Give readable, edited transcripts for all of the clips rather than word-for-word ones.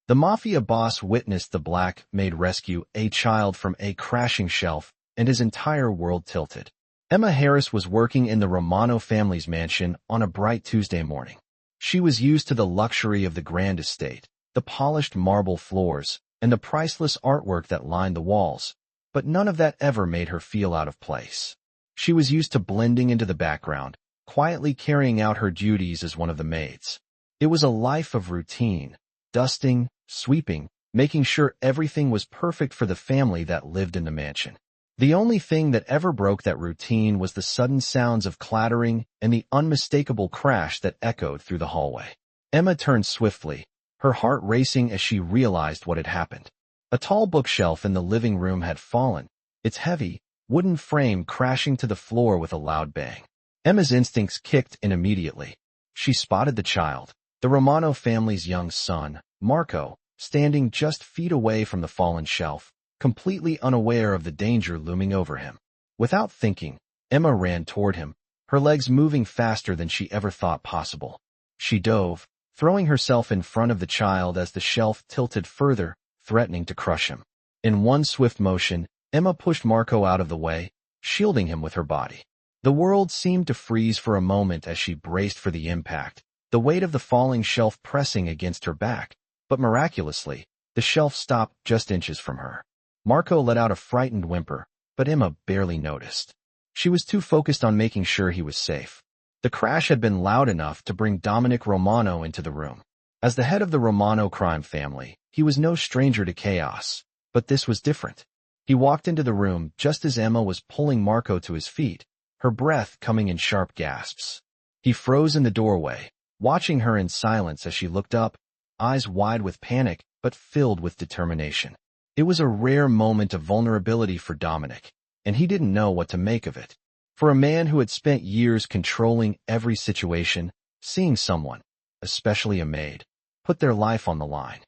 The Mafia boss witnessed the black Maid rescue a child from a crashing shelf, and his entire world tilted. Emma Harris was working in the Romano family's mansion on a bright Tuesday morning. She was used to the luxury of the grand estate, the polished marble floors, and the priceless artwork that lined the walls, but none of that ever made her feel out of place. She was used to blending into the background, quietly carrying out her duties as one of the maids. It was a life of routine, dusting, sweeping, making sure everything was perfect for the family that lived in the mansion. The only thing that ever broke that routine was the sudden sounds of clattering and the unmistakable crash that echoed through the hallway. Emma turned swiftly, her heart racing as she realized what had happened. A tall bookshelf in the living room had fallen, its heavy, wooden frame crashing to the floor with a loud bang. Emma's instincts kicked in immediately. She spotted the child, the Romano family's young son, Marco, standing just feet away from the fallen shelf, completely unaware of the danger looming over him. Without thinking, Emma ran toward him, her legs moving faster than she ever thought possible. She dove, throwing herself in front of the child as the shelf tilted further, threatening to crush him. In one swift motion, Emma pushed Marco out of the way, shielding him with her body. The world seemed to freeze for a moment as she braced for the impact, the weight of the falling shelf pressing against her back, but miraculously, the shelf stopped just inches from her. Marco let out a frightened whimper, but Emma barely noticed. She was too focused on making sure he was safe. The crash had been loud enough to bring Dominic Romano into the room. As the head of the Romano crime family, he was no stranger to chaos, but this was different. He walked into the room just as Emma was pulling Marco to his feet, her breath coming in sharp gasps. He froze in the doorway, watching her in silence as she looked up, eyes wide with panic but filled with determination. It was a rare moment of vulnerability for Dominic, and he didn't know what to make of it. For a man who had spent years controlling every situation, seeing someone, especially a maid, put their life on the line.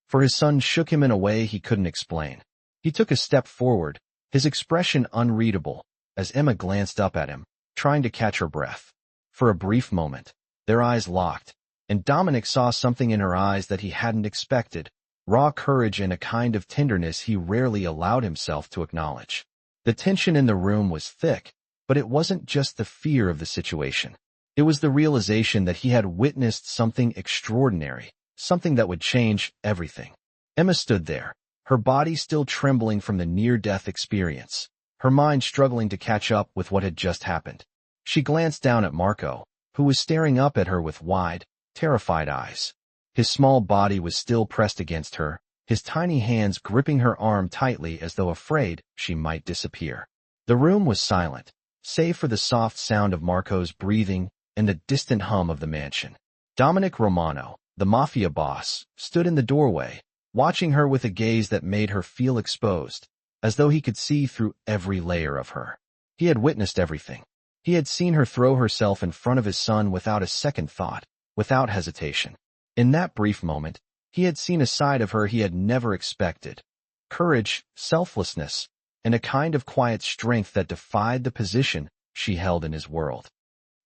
For his son shook him in a way he couldn't explain. He took a step forward, his expression unreadable, as Emma glanced up at him, trying to catch her breath. For a brief moment, their eyes locked, and Dominic saw something in her eyes that he hadn't expected, raw courage and a kind of tenderness he rarely allowed himself to acknowledge. The tension in the room was thick, but it wasn't just the fear of the situation. It was the realization that he had witnessed something extraordinary, something that would change everything. Emma stood there, her body still trembling from the near-death experience, her mind struggling to catch up with what had just happened. She glanced down at Marco, who was staring up at her with wide, terrified eyes. His small body was still pressed against her, his tiny hands gripping her arm tightly as though afraid she might disappear. The room was silent, save for the soft sound of Marco's breathing and the distant hum of the mansion. Dominic Romano, the Mafia boss, stood in the doorway, watching her with a gaze that made her feel exposed, as though he could see through every layer of her. He had witnessed everything. He had seen her throw herself in front of his son without a second thought, without hesitation. In that brief moment, he had seen a side of her he had never expected. Courage, selflessness, and a kind of quiet strength that defied the position she held in his world.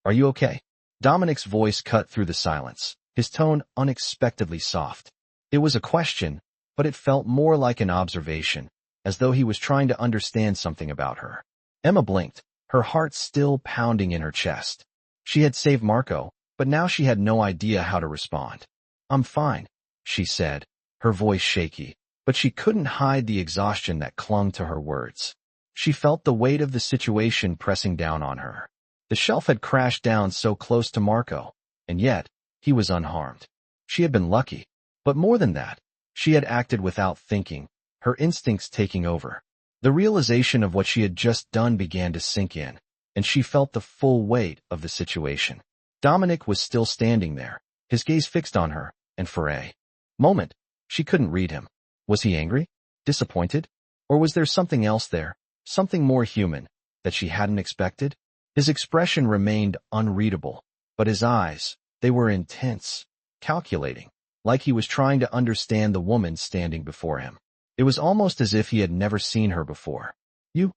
"Are you okay?" Dominic's voice cut through the silence, his tone unexpectedly soft. It was a question, but it felt more like an observation, as though he was trying to understand something about her. Emma blinked, her heart still pounding in her chest. She had saved Marco, but now she had no idea how to respond. "I'm fine," she said, her voice shaky, but she couldn't hide the exhaustion that clung to her words. She felt the weight of the situation pressing down on her. The shelf had crashed down so close to Marco, and yet, he was unharmed. She had been lucky, but more than that, she had acted without thinking, her instincts taking over. The realization of what she had just done began to sink in, and she felt the full weight of the situation. Dominic was still standing there, his gaze fixed on her, and for a moment, she couldn't read him. Was he angry? Disappointed? Or was there something else there, something more human, that she hadn't expected? His expression remained unreadable, but his eyes, they were intense, calculating, like he was trying to understand the woman standing before him. It was almost as if he had never seen her before. You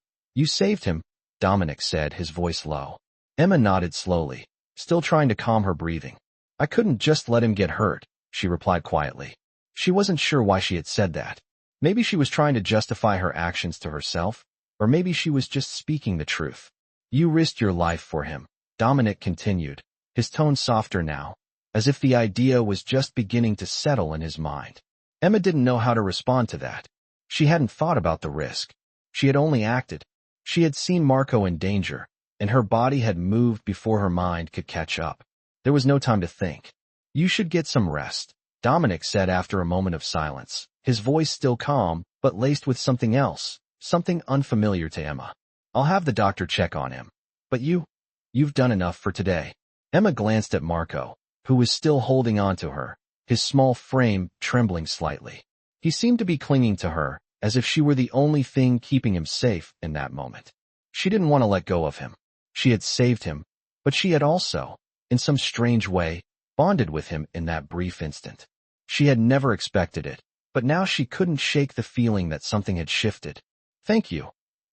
saved him," Dominic said, his voice low. Emma nodded slowly, still trying to calm her breathing. "I couldn't just let him get hurt," she replied quietly. She wasn't sure why she had said that. Maybe she was trying to justify her actions to herself, or maybe she was just speaking the truth. You risked your life for him, Dominic continued, his tone softer now, as if the idea was just beginning to settle in his mind. Emma didn't know how to respond to that. She hadn't thought about the risk. She had only acted. She had seen Marco in danger, and her body had moved before her mind could catch up. There was no time to think. You should get some rest, Dominic said after a moment of silence, his voice still calm, but laced with something else, something unfamiliar to Emma. I'll have the doctor check on him. But you've done enough for today. Emma glanced at Marco, who was still holding on to her, his small frame trembling slightly. He seemed to be clinging to her, as if she were the only thing keeping him safe in that moment. She didn't want to let go of him. She had saved him, but she had also, in some strange way, bonded with him in that brief instant. She had never expected it, but now she couldn't shake the feeling that something had shifted. Thank you,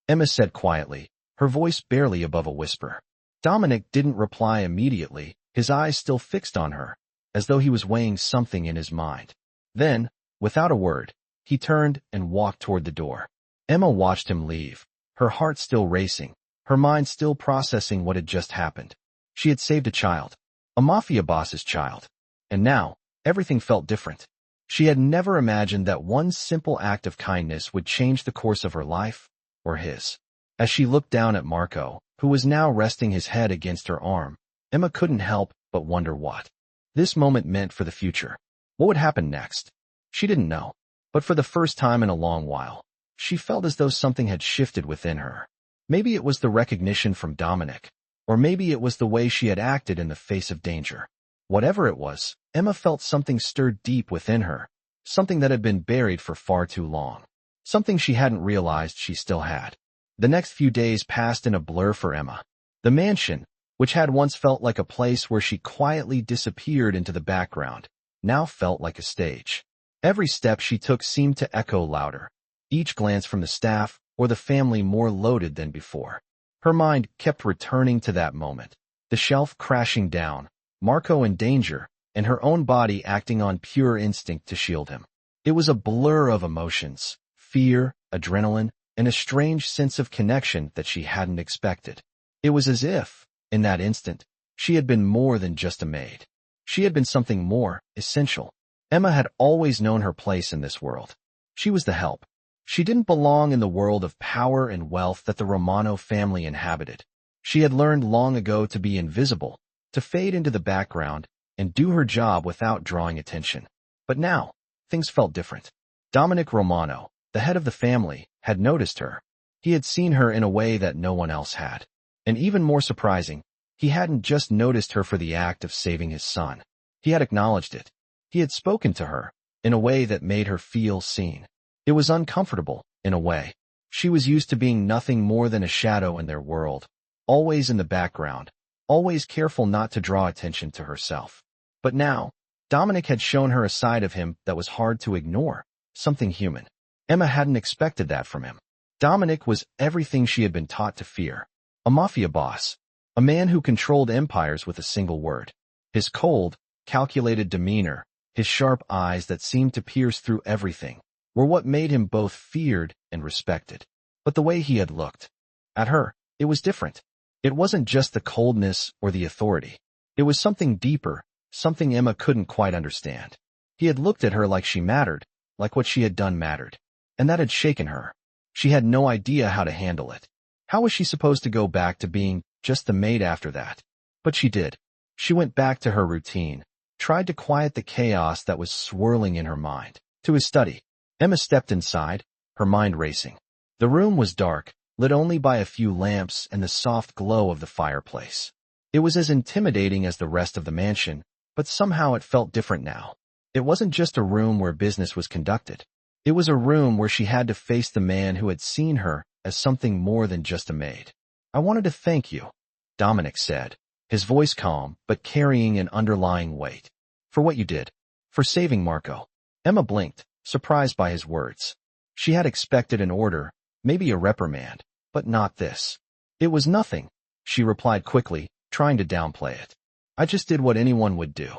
Emma said quietly, her voice barely above a whisper. Dominic didn't reply immediately, his eyes still fixed on her, as though he was weighing something in his mind. Then, without a word, he turned and walked toward the door. Emma watched him leave, her heart still racing, her mind still processing what had just happened. She had saved a child, a Mafia boss's child, and now, everything felt different. She had never imagined that one simple act of kindness would change the course of her life, or his. As she looked down at Marco, who was now resting his head against her arm, Emma couldn't help but wonder what this moment meant for the future. What would happen next? She didn't know, but for the first time in a long while, she felt as though something had shifted within her. Maybe it was the recognition from Dominic, or maybe it was the way she had acted in the face of danger. Whatever it was, Emma felt something stirred deep within her, something that had been buried for far too long, something she hadn't realized she still had. The next few days passed in a blur for Emma. The mansion, which had once felt like a place where she quietly disappeared into the background, now felt like a stage. Every step she took seemed to echo louder, each glance from the staff or the family more loaded than before. Her mind kept returning to that moment, the shelf crashing down, Marco in danger, and her own body acting on pure instinct to shield him. It was a blur of emotions, fear, adrenaline, and a strange sense of connection that she hadn't expected. It was as if, in that instant, she had been more than just a maid. She had been something more, essential. Emma had always known her place in this world. She was the help. She didn't belong in the world of power and wealth that the Romano family inhabited. She had learned long ago to be invisible, to fade into the background, and do her job without drawing attention. But now, things felt different. Dominic Romano, the head of the family, had noticed her. He had seen her in a way that no one else had. And even more surprising, he hadn't just noticed her for the act of saving his son. He had acknowledged it. He had spoken to her, in a way that made her feel seen. It was uncomfortable, in a way. She was used to being nothing more than a shadow in their world, always in the background, always careful not to draw attention to herself. But now, Dominic had shown her a side of him that was hard to ignore, something human. Emma hadn't expected that from him. Dominic was everything she had been taught to fear. A mafia boss, a man who controlled empires with a single word. His cold, calculated demeanor, his sharp eyes that seemed to pierce through everything, were what made him both feared and respected. But the way he had looked at her, it was different. It wasn't just the coldness or the authority. It was something deeper, something Emma couldn't quite understand. He had looked at her like she mattered, like what she had done mattered. And that had shaken her. She had no idea how to handle it. How was she supposed to go back to being just the maid after that? But she did. She went back to her routine, tried to quiet the chaos that was swirling in her mind. To his study, Emma stepped inside, her mind racing. The room was dark, lit only by a few lamps and the soft glow of the fireplace. It was as intimidating as the rest of the mansion, but somehow it felt different now. It wasn't just a room where business was conducted. It was a room where she had to face the man who had seen her as something more than just a maid. I wanted to thank you, Dominic said, his voice calm but carrying an underlying weight. For what you did. For saving Marco. Emma blinked, surprised by his words. She had expected an order, maybe a reprimand, but not this. It was nothing, she replied quickly, trying to downplay it. I just did what anyone would do.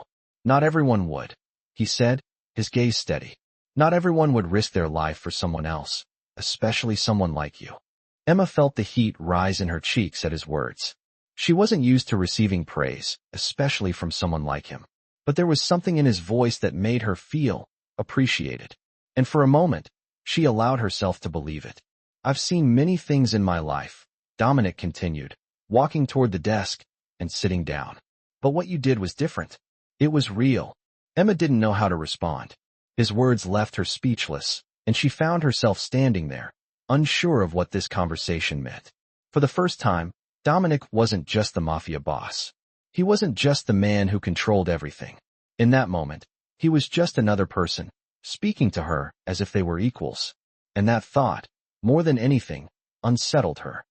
Not everyone would, he said, his gaze steady. Not everyone would risk their life for someone else, especially someone like you. Emma felt the heat rise in her cheeks at his words. She wasn't used to receiving praise, especially from someone like him. But there was something in his voice that made her feel appreciated. And for a moment, she allowed herself to believe it. I've seen many things in my life, Dominic continued, walking toward the desk and sitting down. But what you did was different. It was real. Emma didn't know how to respond. His words left her speechless, and she found herself standing there, unsure of what this conversation meant. For the first time, Dominic wasn't just the Mafia boss. He wasn't just the man who controlled everything. In that moment, he was just another person, speaking to her as if they were equals. And that thought, more than anything, unsettled her.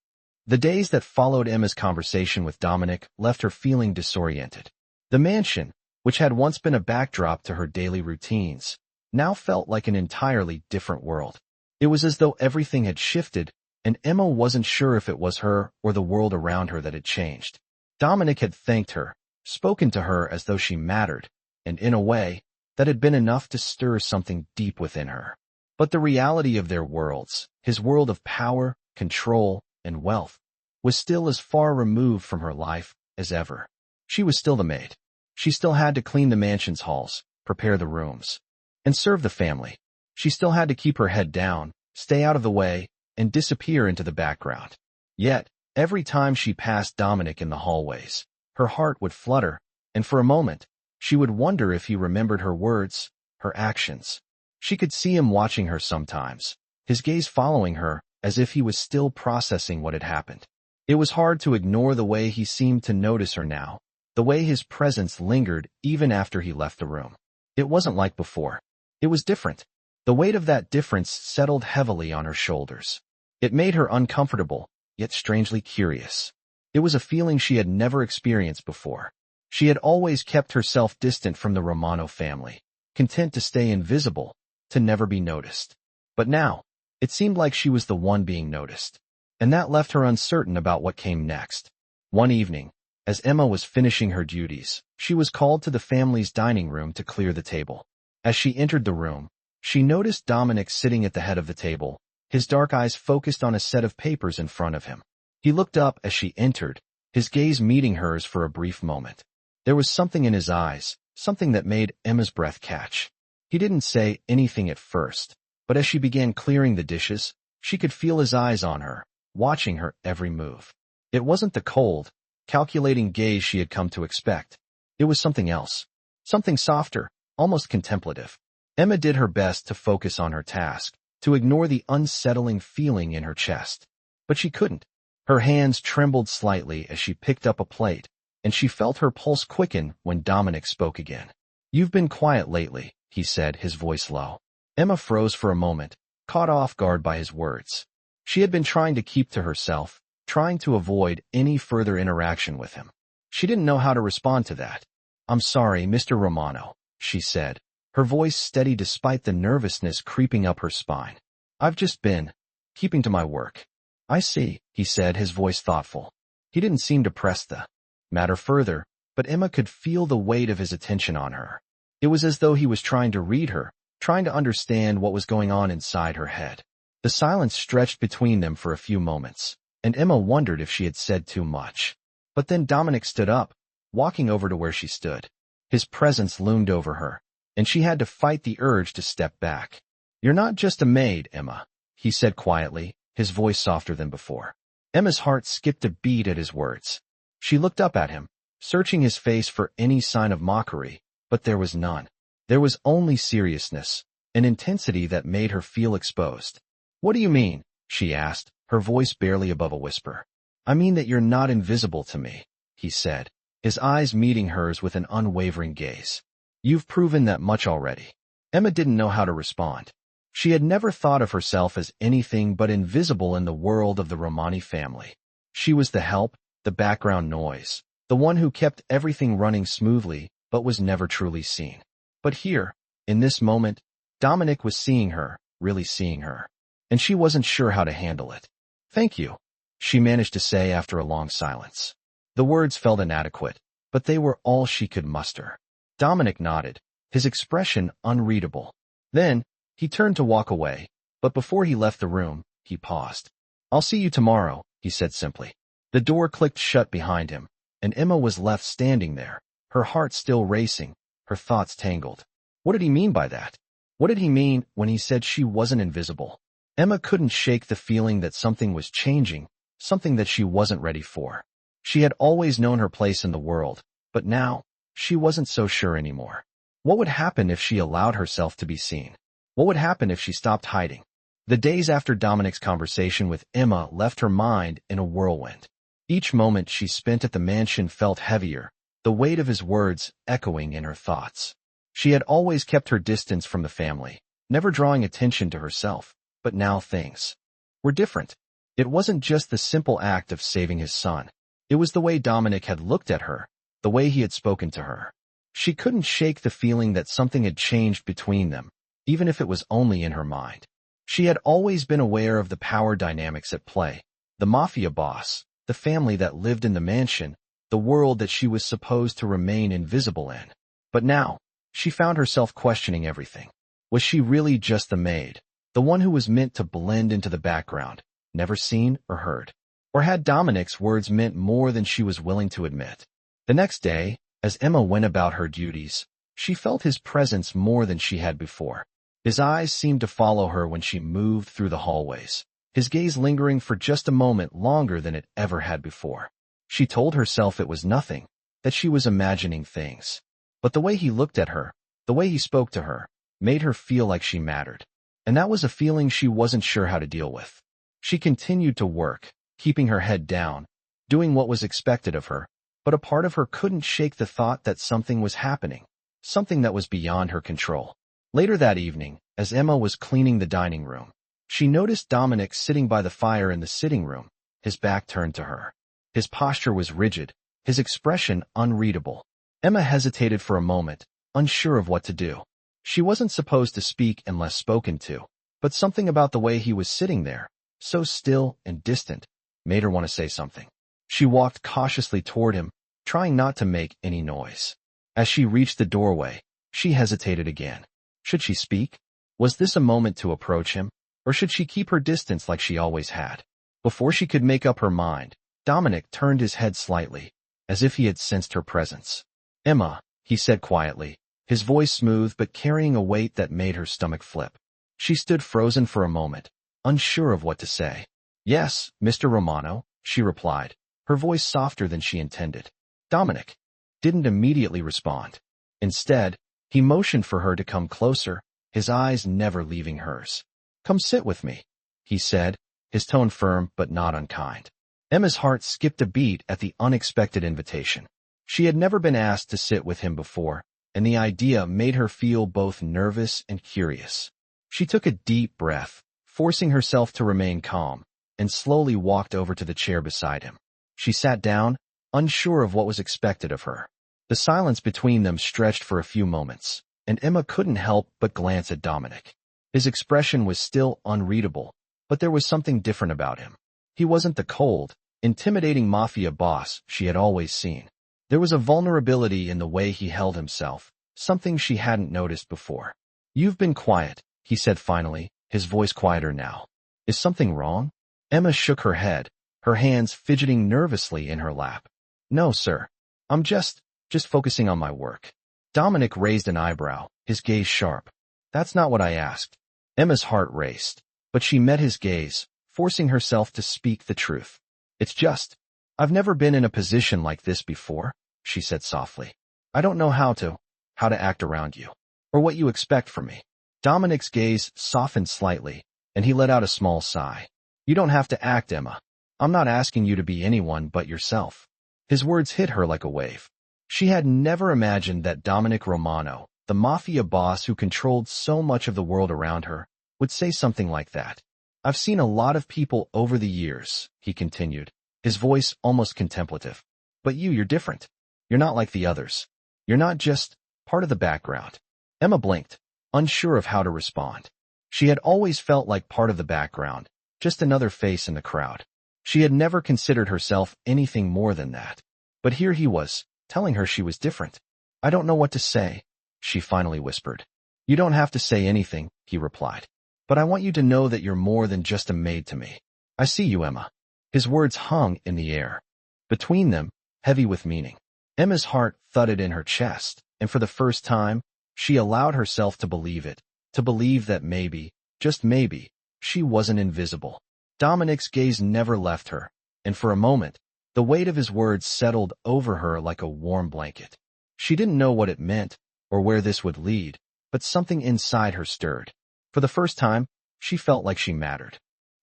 The days that followed Emma's conversation with Dominic left her feeling disoriented. The mansion, which had once been a backdrop to her daily routines, now felt like an entirely different world. It was as though everything had shifted, and Emma wasn't sure if it was her or the world around her that had changed. Dominic had thanked her, spoken to her as though she mattered, and in a way, that had been enough to stir something deep within her. But the reality of their worlds, his world of power, control, and wealth, was still as far removed from her life as ever. She was still the maid. She still had to clean the mansion's halls, prepare the rooms, and serve the family. She still had to keep her head down, stay out of the way, and disappear into the background. Yet, every time she passed Dominic in the hallways, her heart would flutter, and for a moment, she would wonder if he remembered her words, her actions. She could see him watching her sometimes, his gaze following her as if he was still processing what had happened. It was hard to ignore the way he seemed to notice her now, the way his presence lingered even after he left the room. It wasn't like before. It was different. The weight of that difference settled heavily on her shoulders. It made her uncomfortable, yet strangely curious. It was a feeling she had never experienced before. She had always kept herself distant from the Romano family, content to stay invisible, to never be noticed. But now, it seemed like she was the one being noticed, and that left her uncertain about what came next. One evening, as Emma was finishing her duties, she was called to the family's dining room to clear the table. As she entered the room, she noticed Dominic sitting at the head of the table, his dark eyes focused on a set of papers in front of him. He looked up as she entered, his gaze meeting hers for a brief moment. There was something in his eyes, something that made Emma's breath catch. He didn't say anything at first, but as she began clearing the dishes, she could feel his eyes on her, watching her every move. It wasn't the cold, calculating gaze she had come to expect. It was something else, something softer, almost contemplative. Emma did her best to focus on her task, to ignore the unsettling feeling in her chest. But she couldn't. Her hands trembled slightly as she picked up a plate, and she felt her pulse quicken when Dominic spoke again. "You've been quiet lately," he said, his voice low. Emma froze for a moment, caught off guard by his words. She had been trying to keep to herself, trying to avoid any further interaction with him. She didn't know how to respond to that. "I'm sorry, Mr. Romano," she said, her voice steady despite the nervousness creeping up her spine. "I've just been keeping to my work." "I see," he said, his voice thoughtful. He didn't seem to press the matter further, but Emma could feel the weight of his attention on her. It was as though he was trying to read her, trying to understand what was going on inside her head. The silence stretched between them for a few moments, and Emma wondered if she had said too much. But then Dominic stood up, walking over to where she stood. His presence loomed over her, and she had to fight the urge to step back. "You're not just a maid, Emma," he said quietly, his voice softer than before. Emma's heart skipped a beat at his words. She looked up at him, searching his face for any sign of mockery, but there was none. There was only seriousness, an intensity that made her feel exposed. "What do you mean?" she asked, her voice barely above a whisper. "I mean that you're not invisible to me," he said, his eyes meeting hers with an unwavering gaze. "You've proven that much already." Emma didn't know how to respond. She had never thought of herself as anything but invisible in the world of the Romani family. She was the help, the background noise, the one who kept everything running smoothly but was never truly seen. But here, in this moment, Dominic was seeing her, really seeing her, and she wasn't sure how to handle it. "Thank you," she managed to say after a long silence. The words felt inadequate, but they were all she could muster. Dominic nodded, his expression unreadable. Then, he turned to walk away, but before he left the room, he paused. "I'll see you tomorrow," he said simply. The door clicked shut behind him, and Emma was left standing there, her heart still racing, her thoughts tangled. What did he mean by that? What did he mean when he said she wasn't invisible? Emma couldn't shake the feeling that something was changing, something that she wasn't ready for. She had always known her place in the world, but now, she wasn't so sure anymore. What would happen if she allowed herself to be seen? What would happen if she stopped hiding? The days after Dominic's conversation with Emma left her mind in a whirlwind. Each moment she spent at the mansion felt heavier, the weight of his words echoing in her thoughts. She had always kept her distance from the family, never drawing attention to herself, but now things were different. It wasn't just the simple act of saving his son. It was the way Dominic had looked at her, the way he had spoken to her. She couldn't shake the feeling that something had changed between them, even if it was only in her mind. She had always been aware of the power dynamics at play, the Mafia boss, the family that lived in the mansion, the world that she was supposed to remain invisible in. But now, she found herself questioning everything. Was she really just the maid, the one who was meant to blend into the background, never seen or heard? Or had Dominic's words meant more than she was willing to admit? The next day, as Emma went about her duties, she felt his presence more than she had before. His eyes seemed to follow her when she moved through the hallways, his gaze lingering for just a moment longer than it ever had before. She told herself it was nothing, that she was imagining things. But the way he looked at her, the way he spoke to her, made her feel like she mattered. And that was a feeling she wasn't sure how to deal with. She continued to work, keeping her head down, doing what was expected of her, but a part of her couldn't shake the thought that something was happening, something that was beyond her control. Later that evening, as Emma was cleaning the dining room, she noticed Dominic sitting by the fire in the sitting room, his back turned to her. His posture was rigid, his expression unreadable. Emma hesitated for a moment, unsure of what to do. She wasn't supposed to speak unless spoken to, but something about the way he was sitting there, so still and distant, made her want to say something. She walked cautiously toward him, trying not to make any noise. As she reached the doorway, she hesitated again. Should she speak? Was this a moment to approach him, or should she keep her distance like she always had? Before she could make up her mind, Dominic turned his head slightly, as if he had sensed her presence. "Emma," he said quietly, his voice smooth but carrying a weight that made her stomach flip. She stood frozen for a moment, unsure of what to say. "Yes, Mr. Romano," she replied, her voice softer than she intended. Dominic didn't immediately respond. Instead, he motioned for her to come closer, his eyes never leaving hers. "Come sit with me," he said, his tone firm but not unkind. Emma's heart skipped a beat at the unexpected invitation. She had never been asked to sit with him before, and the idea made her feel both nervous and curious. She took a deep breath, forcing herself to remain calm, and slowly walked over to the chair beside him. She sat down, unsure of what was expected of her. The silence between them stretched for a few moments, and Emma couldn't help but glance at Dominic. His expression was still unreadable, but there was something different about him. He wasn't the cold, intimidating Mafia boss she had always seen. There was a vulnerability in the way he held himself, something she hadn't noticed before. "You've been quiet," he said finally, his voice quieter now. "Is something wrong?" Emma shook her head, her hands fidgeting nervously in her lap. "No, sir. I'm just focusing on my work." Dominic raised an eyebrow, his gaze sharp. "That's not what I asked." Emma's heart raced, but she met his gaze, forcing herself to speak the truth. "It's just, I've never been in a position like this before," she said softly. "I don't know how to act around you, or what you expect from me." Dominic's gaze softened slightly, and he let out a small sigh. "You don't have to act, Emma. I'm not asking you to be anyone but yourself." His words hit her like a wave. She had never imagined that Dominic Romano, the Mafia boss who controlled so much of the world around her, would say something like that. "I've seen a lot of people over the years," he continued, his voice almost contemplative. "But you're different. You're not like the others. You're not just part of the background." Emma blinked, unsure of how to respond. She had always felt like part of the background, just another face in the crowd. She had never considered herself anything more than that. But here he was, telling her she was different. "I don't know what to say," she finally whispered. You don't have to say anything, he replied. But I want you to know that you're more than just a maid to me. I see you, Emma. His words hung in the air. Between them, heavy with meaning. Emma's heart thudded in her chest, and for the first time, she allowed herself to believe it, to believe that maybe, just maybe, she wasn't invisible. Dominic's gaze never left her, and for a moment, the weight of his words settled over her like a warm blanket. She didn't know what it meant, or where this would lead, but something inside her stirred. For the first time, she felt like she mattered.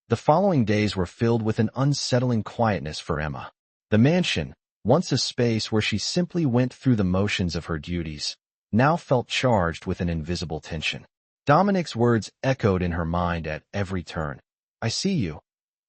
The following days were filled with an unsettling quietness for Emma. The mansion, once a space where she simply went through the motions of her duties, now felt charged with an invisible tension. Dominic's words echoed in her mind at every turn. I see you.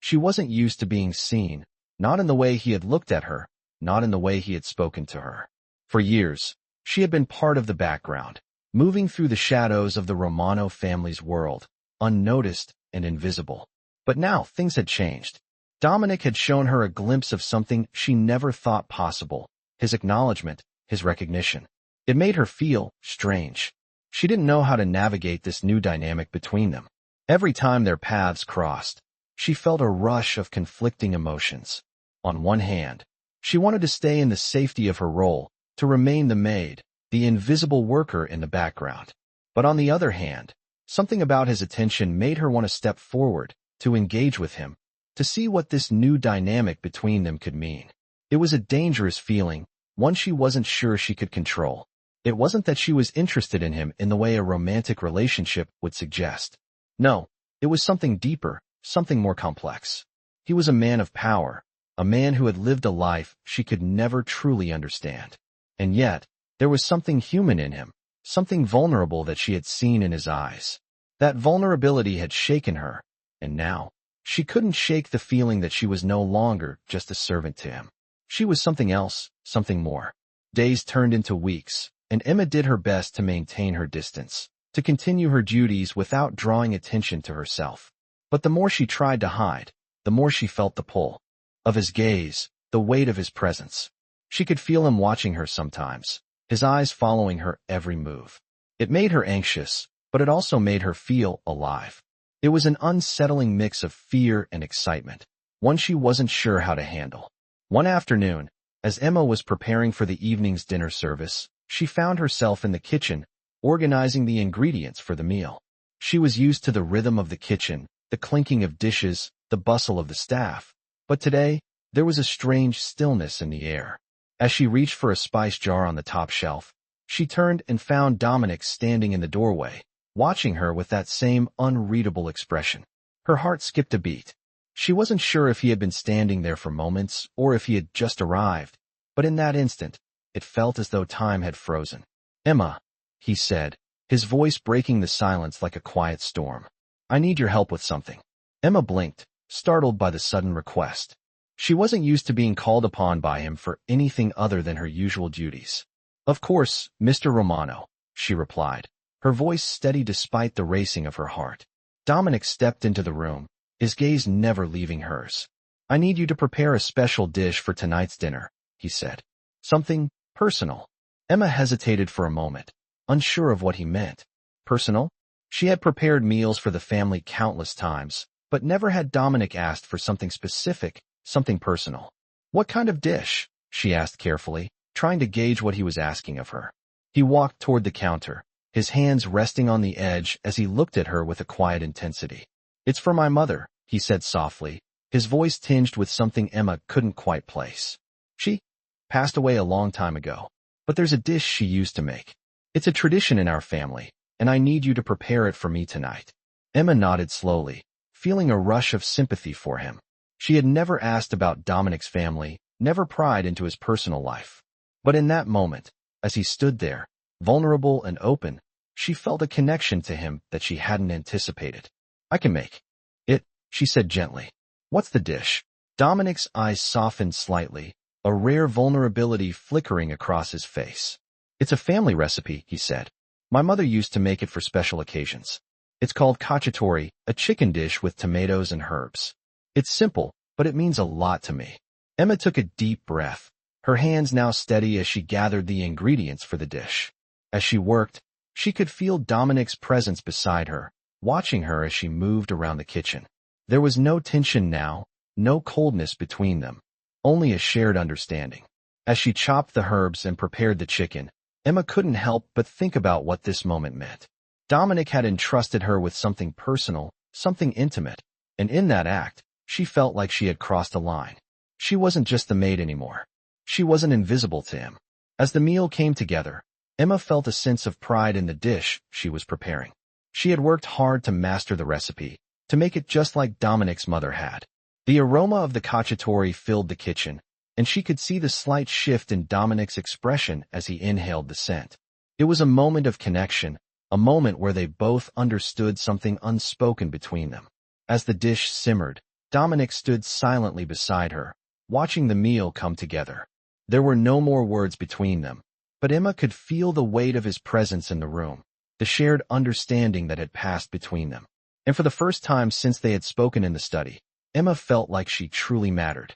She wasn't used to being seen, not in the way he had looked at her, not in the way he had spoken to her. For years, she had been part of the background, moving through the shadows of the Romano family's world, unnoticed and invisible. But now things had changed. Dominic had shown her a glimpse of something she never thought possible, his acknowledgement, his recognition. It made her feel strange. She didn't know how to navigate this new dynamic between them. Every time their paths crossed, she felt a rush of conflicting emotions. On one hand, she wanted to stay in the safety of her role, to remain the maid, the invisible worker in the background. But on the other hand, something about his attention made her want to step forward, to engage with him, to see what this new dynamic between them could mean. It was a dangerous feeling, one she wasn't sure she could control. It wasn't that she was interested in him in the way a romantic relationship would suggest. No, it was something deeper, something more complex. He was a man of power, a man who had lived a life she could never truly understand. And yet, there was something human in him, something vulnerable that she had seen in his eyes. That vulnerability had shaken her, and now, she couldn't shake the feeling that she was no longer just a servant to him. She was something else, something more. Days turned into weeks, and Emma did her best to maintain her distance, to continue her duties without drawing attention to herself. But the more she tried to hide, the more she felt the pull of his gaze, the weight of his presence. She could feel him watching her sometimes, his eyes following her every move. It made her anxious, but it also made her feel alive. It was an unsettling mix of fear and excitement, one she wasn't sure how to handle. One afternoon, as Emma was preparing for the evening's dinner service, she found herself in the kitchen, organizing the ingredients for the meal. She was used to the rhythm of the kitchen, the clinking of dishes, the bustle of the staff. But today, there was a strange stillness in the air. As she reached for a spice jar on the top shelf, she turned and found Dominic standing in the doorway, watching her with that same unreadable expression. Her heart skipped a beat. She wasn't sure if he had been standing there for moments or if he had just arrived, but in that instant, it felt as though time had frozen. Emma, he said, his voice breaking the silence like a quiet storm. I need your help with something. Emma blinked, startled by the sudden request. She wasn't used to being called upon by him for anything other than her usual duties. Of course, Mr. Romano, she replied, her voice steady despite the racing of her heart. Dominic stepped into the room, his gaze never leaving hers. I need you to prepare a special dish for tonight's dinner, he said. Something personal. Emma hesitated for a moment, unsure of what he meant. Personal? She had prepared meals for the family countless times, but never had Dominic asked for something specific, something personal. What kind of dish? She asked carefully, trying to gauge what he was asking of her. He walked toward the counter, his hands resting on the edge as he looked at her with a quiet intensity. It's for my mother, he said softly, his voice tinged with something Emma couldn't quite place. She passed away a long time ago, but there's a dish she used to make. It's a tradition in our family, and I need you to prepare it for me tonight. Emma nodded slowly, feeling a rush of sympathy for him. She had never asked about Dominic's family, never pried into his personal life. But in that moment, as he stood there, vulnerable and open, she felt a connection to him that she hadn't anticipated. I can make it, she said gently. What's the dish? Dominic's eyes softened slightly, a rare vulnerability flickering across his face. It's a family recipe, he said. My mother used to make it for special occasions. It's called cacciatore, a chicken dish with tomatoes and herbs. It's simple, but it means a lot to me. Emma took a deep breath, her hands now steady as she gathered the ingredients for the dish. As she worked, She could feel Dominic's presence beside her, watching her as she moved around the kitchen. There was no tension now, no coldness between them, only a shared understanding. As she chopped the herbs and prepared the chicken, Emma couldn't help but think about what this moment meant. Dominic had entrusted her with something personal, something intimate, and in that act, she felt like she had crossed a line. She wasn't just the maid anymore. She wasn't invisible to him. As the meal came together, Emma felt a sense of pride in the dish she was preparing. She had worked hard to master the recipe, to make it just like Dominic's mother had. The aroma of the cacciatore filled the kitchen, and she could see the slight shift in Dominic's expression as he inhaled the scent. It was a moment of connection, a moment where they both understood something unspoken between them. As the dish simmered, Dominic stood silently beside her, watching the meal come together. There were no more words between them, but Emma could feel the weight of his presence in the room, the shared understanding that had passed between them. And for the first time since they had spoken in the study, Emma felt like she truly mattered.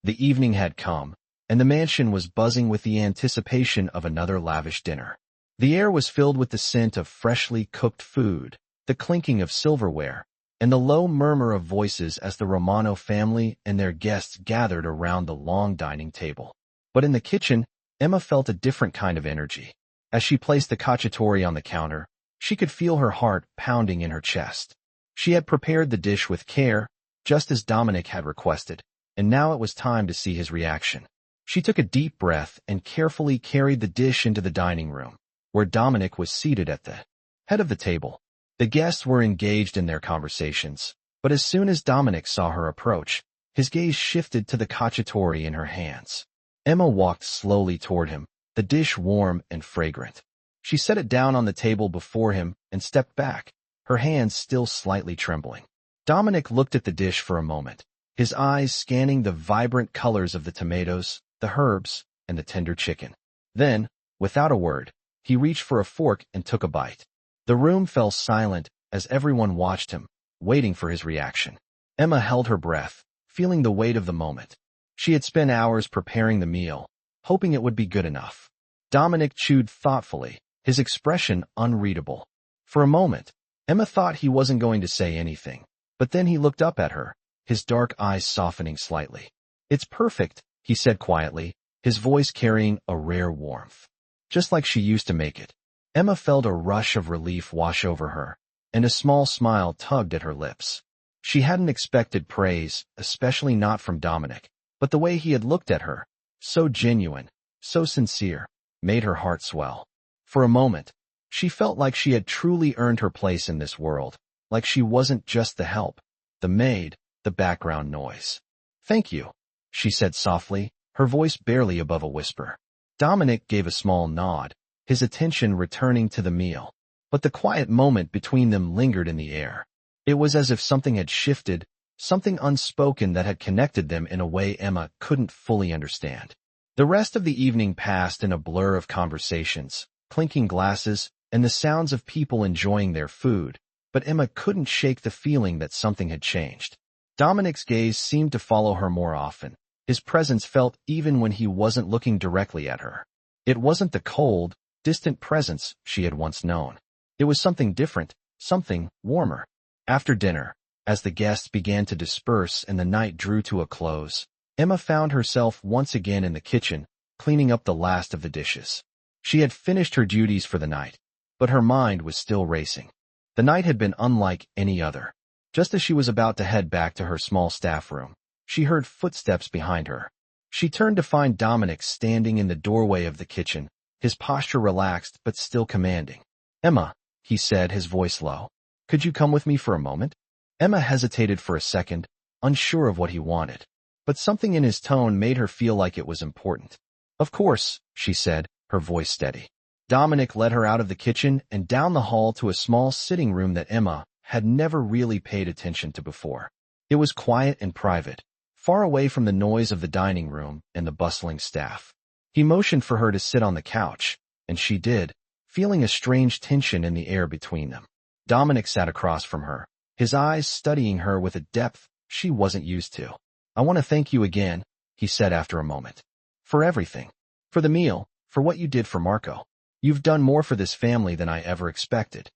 The evening had come, and the mansion was buzzing with the anticipation of another lavish dinner. The air was filled with the scent of freshly cooked food, the clinking of silverware, and the low murmur of voices as the Romano family and their guests gathered around the long dining table. But in the kitchen, Emma felt a different kind of energy. As she placed the cacciatore on the counter, she could feel her heart pounding in her chest. She had prepared the dish with care, just as Dominic had requested, and now it was time to see his reaction. She took a deep breath and carefully carried the dish into the dining room, where Dominic was seated at the head of the table. The guests were engaged in their conversations, but as soon as Dominic saw her approach, his gaze shifted to the cacciatore in her hands. Emma walked slowly toward him, the dish warm and fragrant. She set it down on the table before him and stepped back, her hands still slightly trembling. Dominic looked at the dish for a moment, his eyes scanning the vibrant colors of the tomatoes, the herbs, and the tender chicken. Then, without a word, he reached for a fork and took a bite. The room fell silent as everyone watched him, waiting for his reaction. Emma held her breath, feeling the weight of the moment. She had spent hours preparing the meal, hoping it would be good enough. Dominic chewed thoughtfully, his expression unreadable. For a moment, Emma thought he wasn't going to say anything, but then he looked up at her, his dark eyes softening slightly. "It's perfect," he said quietly, his voice carrying a rare warmth. "Just like she used to make it." Emma felt a rush of relief wash over her, and a small smile tugged at her lips. She hadn't expected praise, especially not from Dominic, but the way he had looked at her, so genuine, so sincere, made her heart swell. For a moment, she felt like she had truly earned her place in this world, like she wasn't just the help, the maid, the background noise. "Thank you," she said softly, her voice barely above a whisper. Dominic gave a small nod, his attention returning to the meal, but the quiet moment between them lingered in the air. It was as if something had shifted, something unspoken that had connected them in a way Emma couldn't fully understand. The rest of the evening passed in a blur of conversations, clinking glasses, and the sounds of people enjoying their food, but Emma couldn't shake the feeling that something had changed. Dominic's gaze seemed to follow her more often, his presence felt even when he wasn't looking directly at her. It wasn't the cold, distant presence she had once known. It was something different, something warmer. After dinner, as the guests began to disperse and the night drew to a close, Emma found herself once again in the kitchen, cleaning up the last of the dishes. She had finished her duties for the night, but her mind was still racing. The night had been unlike any other. Just as she was about to head back to her small staff room, she heard footsteps behind her. She turned to find Dominic standing in the doorway of the kitchen, his posture relaxed but still commanding. "Emma," he said, his voice low, "could you come with me for a moment?" Emma hesitated for a second, unsure of what he wanted, but something in his tone made her feel like it was important. "Of course," she said, her voice steady. Dominic led her out of the kitchen and down the hall to a small sitting room that Emma had never really paid attention to before. It was quiet and private, far away from the noise of the dining room and the bustling staff. He motioned for her to sit on the couch, and she did, feeling a strange tension in the air between them. Dominic sat across from her, his eyes studying her with a depth she wasn't used to. "I want to thank you again," he said after a moment. "For everything. For the meal, for what you did for Marco." You've done more for this family than I ever expected."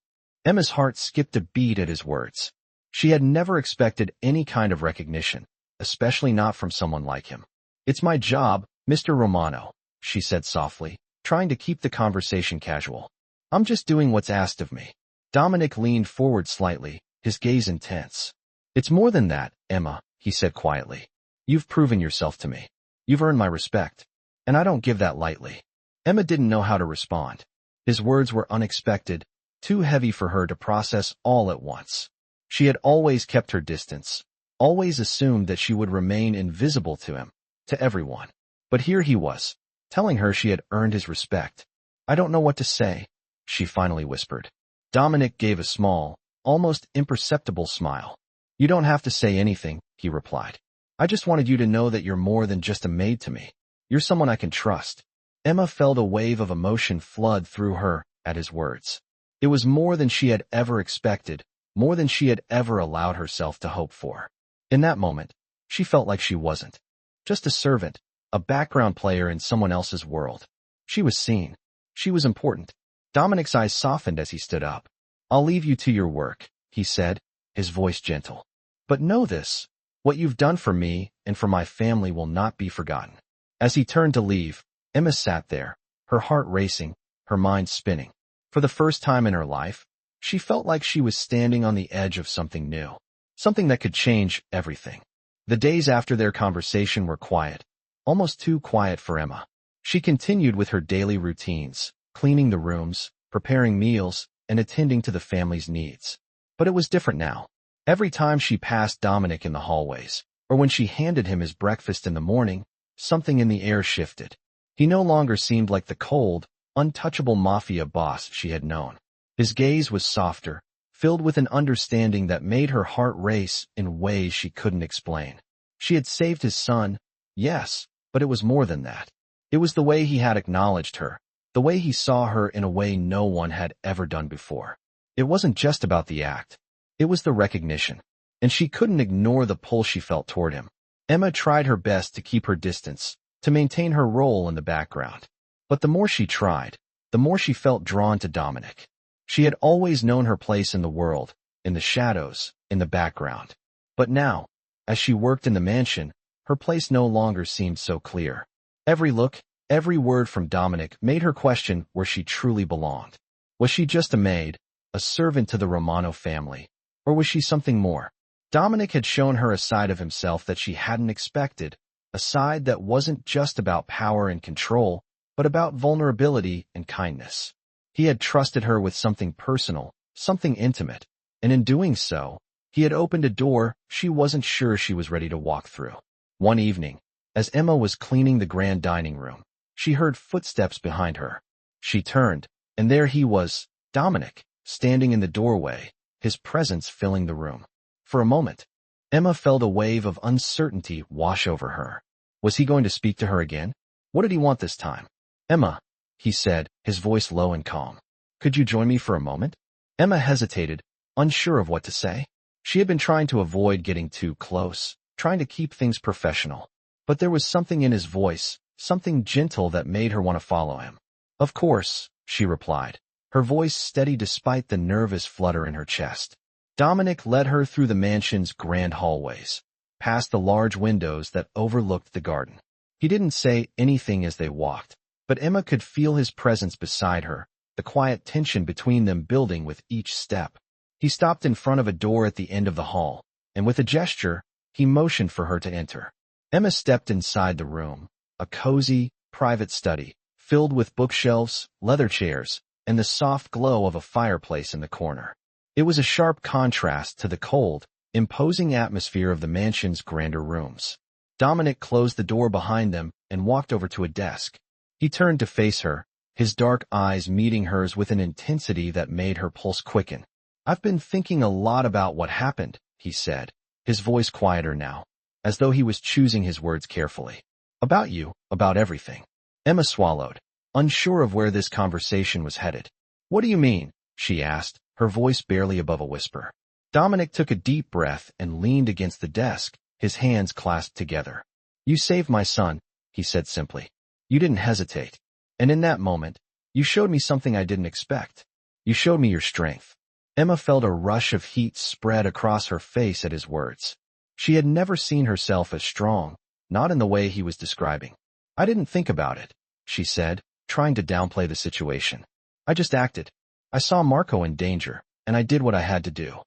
Emma's heart skipped a beat at his words. She had never expected any kind of recognition, especially not from someone like him. "It's my job, Mr. Romano," she said softly, trying to keep the conversation casual. "I'm just doing what's asked of me." Dominic leaned forward slightly, his gaze intense. "It's more than that, Emma," he said quietly. "You've proven yourself to me. You've earned my respect, and I don't give that lightly." Emma didn't know how to respond. His words were unexpected, too heavy for her to process all at once. She had always kept her distance, always assumed that she would remain invisible to him, to everyone. But here he was, telling her she had earned his respect. "I don't know what to say," she finally whispered. Dominic gave a small, almost imperceptible smile. "You don't have to say anything," he replied. "I just wanted you to know that you're more than just a maid to me. You're someone I can trust." Emma felt a wave of emotion flood through her at his words. It was more than she had ever expected, more than she had ever allowed herself to hope for. In that moment, she felt like she wasn't just a servant, a background player in someone else's world. She was seen. She was important. Dominic's eyes softened as he stood up. "I'll leave you to your work," he said, his voice gentle. "But know this, what you've done for me and for my family will not be forgotten." As he turned to leave, Emma sat there, her heart racing, her mind spinning. For the first time in her life, she felt like she was standing on the edge of something new, something that could change everything. The days after their conversation were quiet, almost too quiet for Emma. She continued with her daily routines, cleaning the rooms, preparing meals, and attending to the family's needs. But it was different now. Every time she passed Dominic in the hallways, or when she handed him his breakfast in the morning, something in the air shifted. He no longer seemed like the cold, untouchable Mafia boss she had known. His gaze was softer, filled with an understanding that made her heart race in ways she couldn't explain. She had saved his son, yes, but it was more than that. It was the way he had acknowledged her, the way he saw her in a way no one had ever done before. It wasn't just about the act. It was the recognition, and she couldn't ignore the pull she felt toward him. Emma tried her best to keep her distance, to maintain her role in the background. But the more she tried, the more she felt drawn to Dominic. She had always known her place in the world, in the shadows, in the background. But now, as she worked in the mansion, her place no longer seemed so clear. Every look, every word from Dominic made her question where she truly belonged. Was she just a maid, a servant to the Romano family, or was she something more? Dominic had shown her a side of himself that she hadn't expected, a side that wasn't just about power and control, but about vulnerability and kindness. He had trusted her with something personal, something intimate, and in doing so, he had opened a door she wasn't sure she was ready to walk through. One evening, as Emma was cleaning the grand dining room, she heard footsteps behind her. She turned, and there he was, Dominic, standing in the doorway, his presence filling the room. For a moment, Emma felt a wave of uncertainty wash over her. Was he going to speak to her again? What did he want this time? "Emma," he said, his voice low and calm. "Could you join me for a moment?" Emma hesitated, unsure of what to say. She had been trying to avoid getting too close, trying to keep things professional. But there was something in his voice, something gentle that made her want to follow him. "Of course," she replied, her voice steady despite the nervous flutter in her chest. Dominic led her through the mansion's grand hallways, past the large windows that overlooked the garden. He didn't say anything as they walked, but Emma could feel his presence beside her, the quiet tension between them building with each step. He stopped in front of a door at the end of the hall, and with a gesture, he motioned for her to enter. Emma stepped inside the room, a cozy, private study, filled with bookshelves, leather chairs, and the soft glow of a fireplace in the corner. It was a sharp contrast to the cold, imposing atmosphere of the mansion's grander rooms. Dominic closed the door behind them and walked over to a desk. He turned to face her, his dark eyes meeting hers with an intensity that made her pulse quicken. "I've been thinking a lot about what happened," he said, his voice quieter now, as though he was choosing his words carefully. "About you, about everything." Emma swallowed, unsure of where this conversation was headed. "What do you mean?" she asked, her voice barely above a whisper. Dominic took a deep breath and leaned against the desk, his hands clasped together. "You saved my son," he said simply. "You didn't hesitate." And in that moment, You showed me something I didn't expect. You showed me your strength. Emma felt a rush of heat spread across her face at his words. She had never seen herself as strong, not in the way he was describing. I didn't think about it, she said, trying to downplay the situation. I just acted. I saw Marco in danger, and I did what I had to do.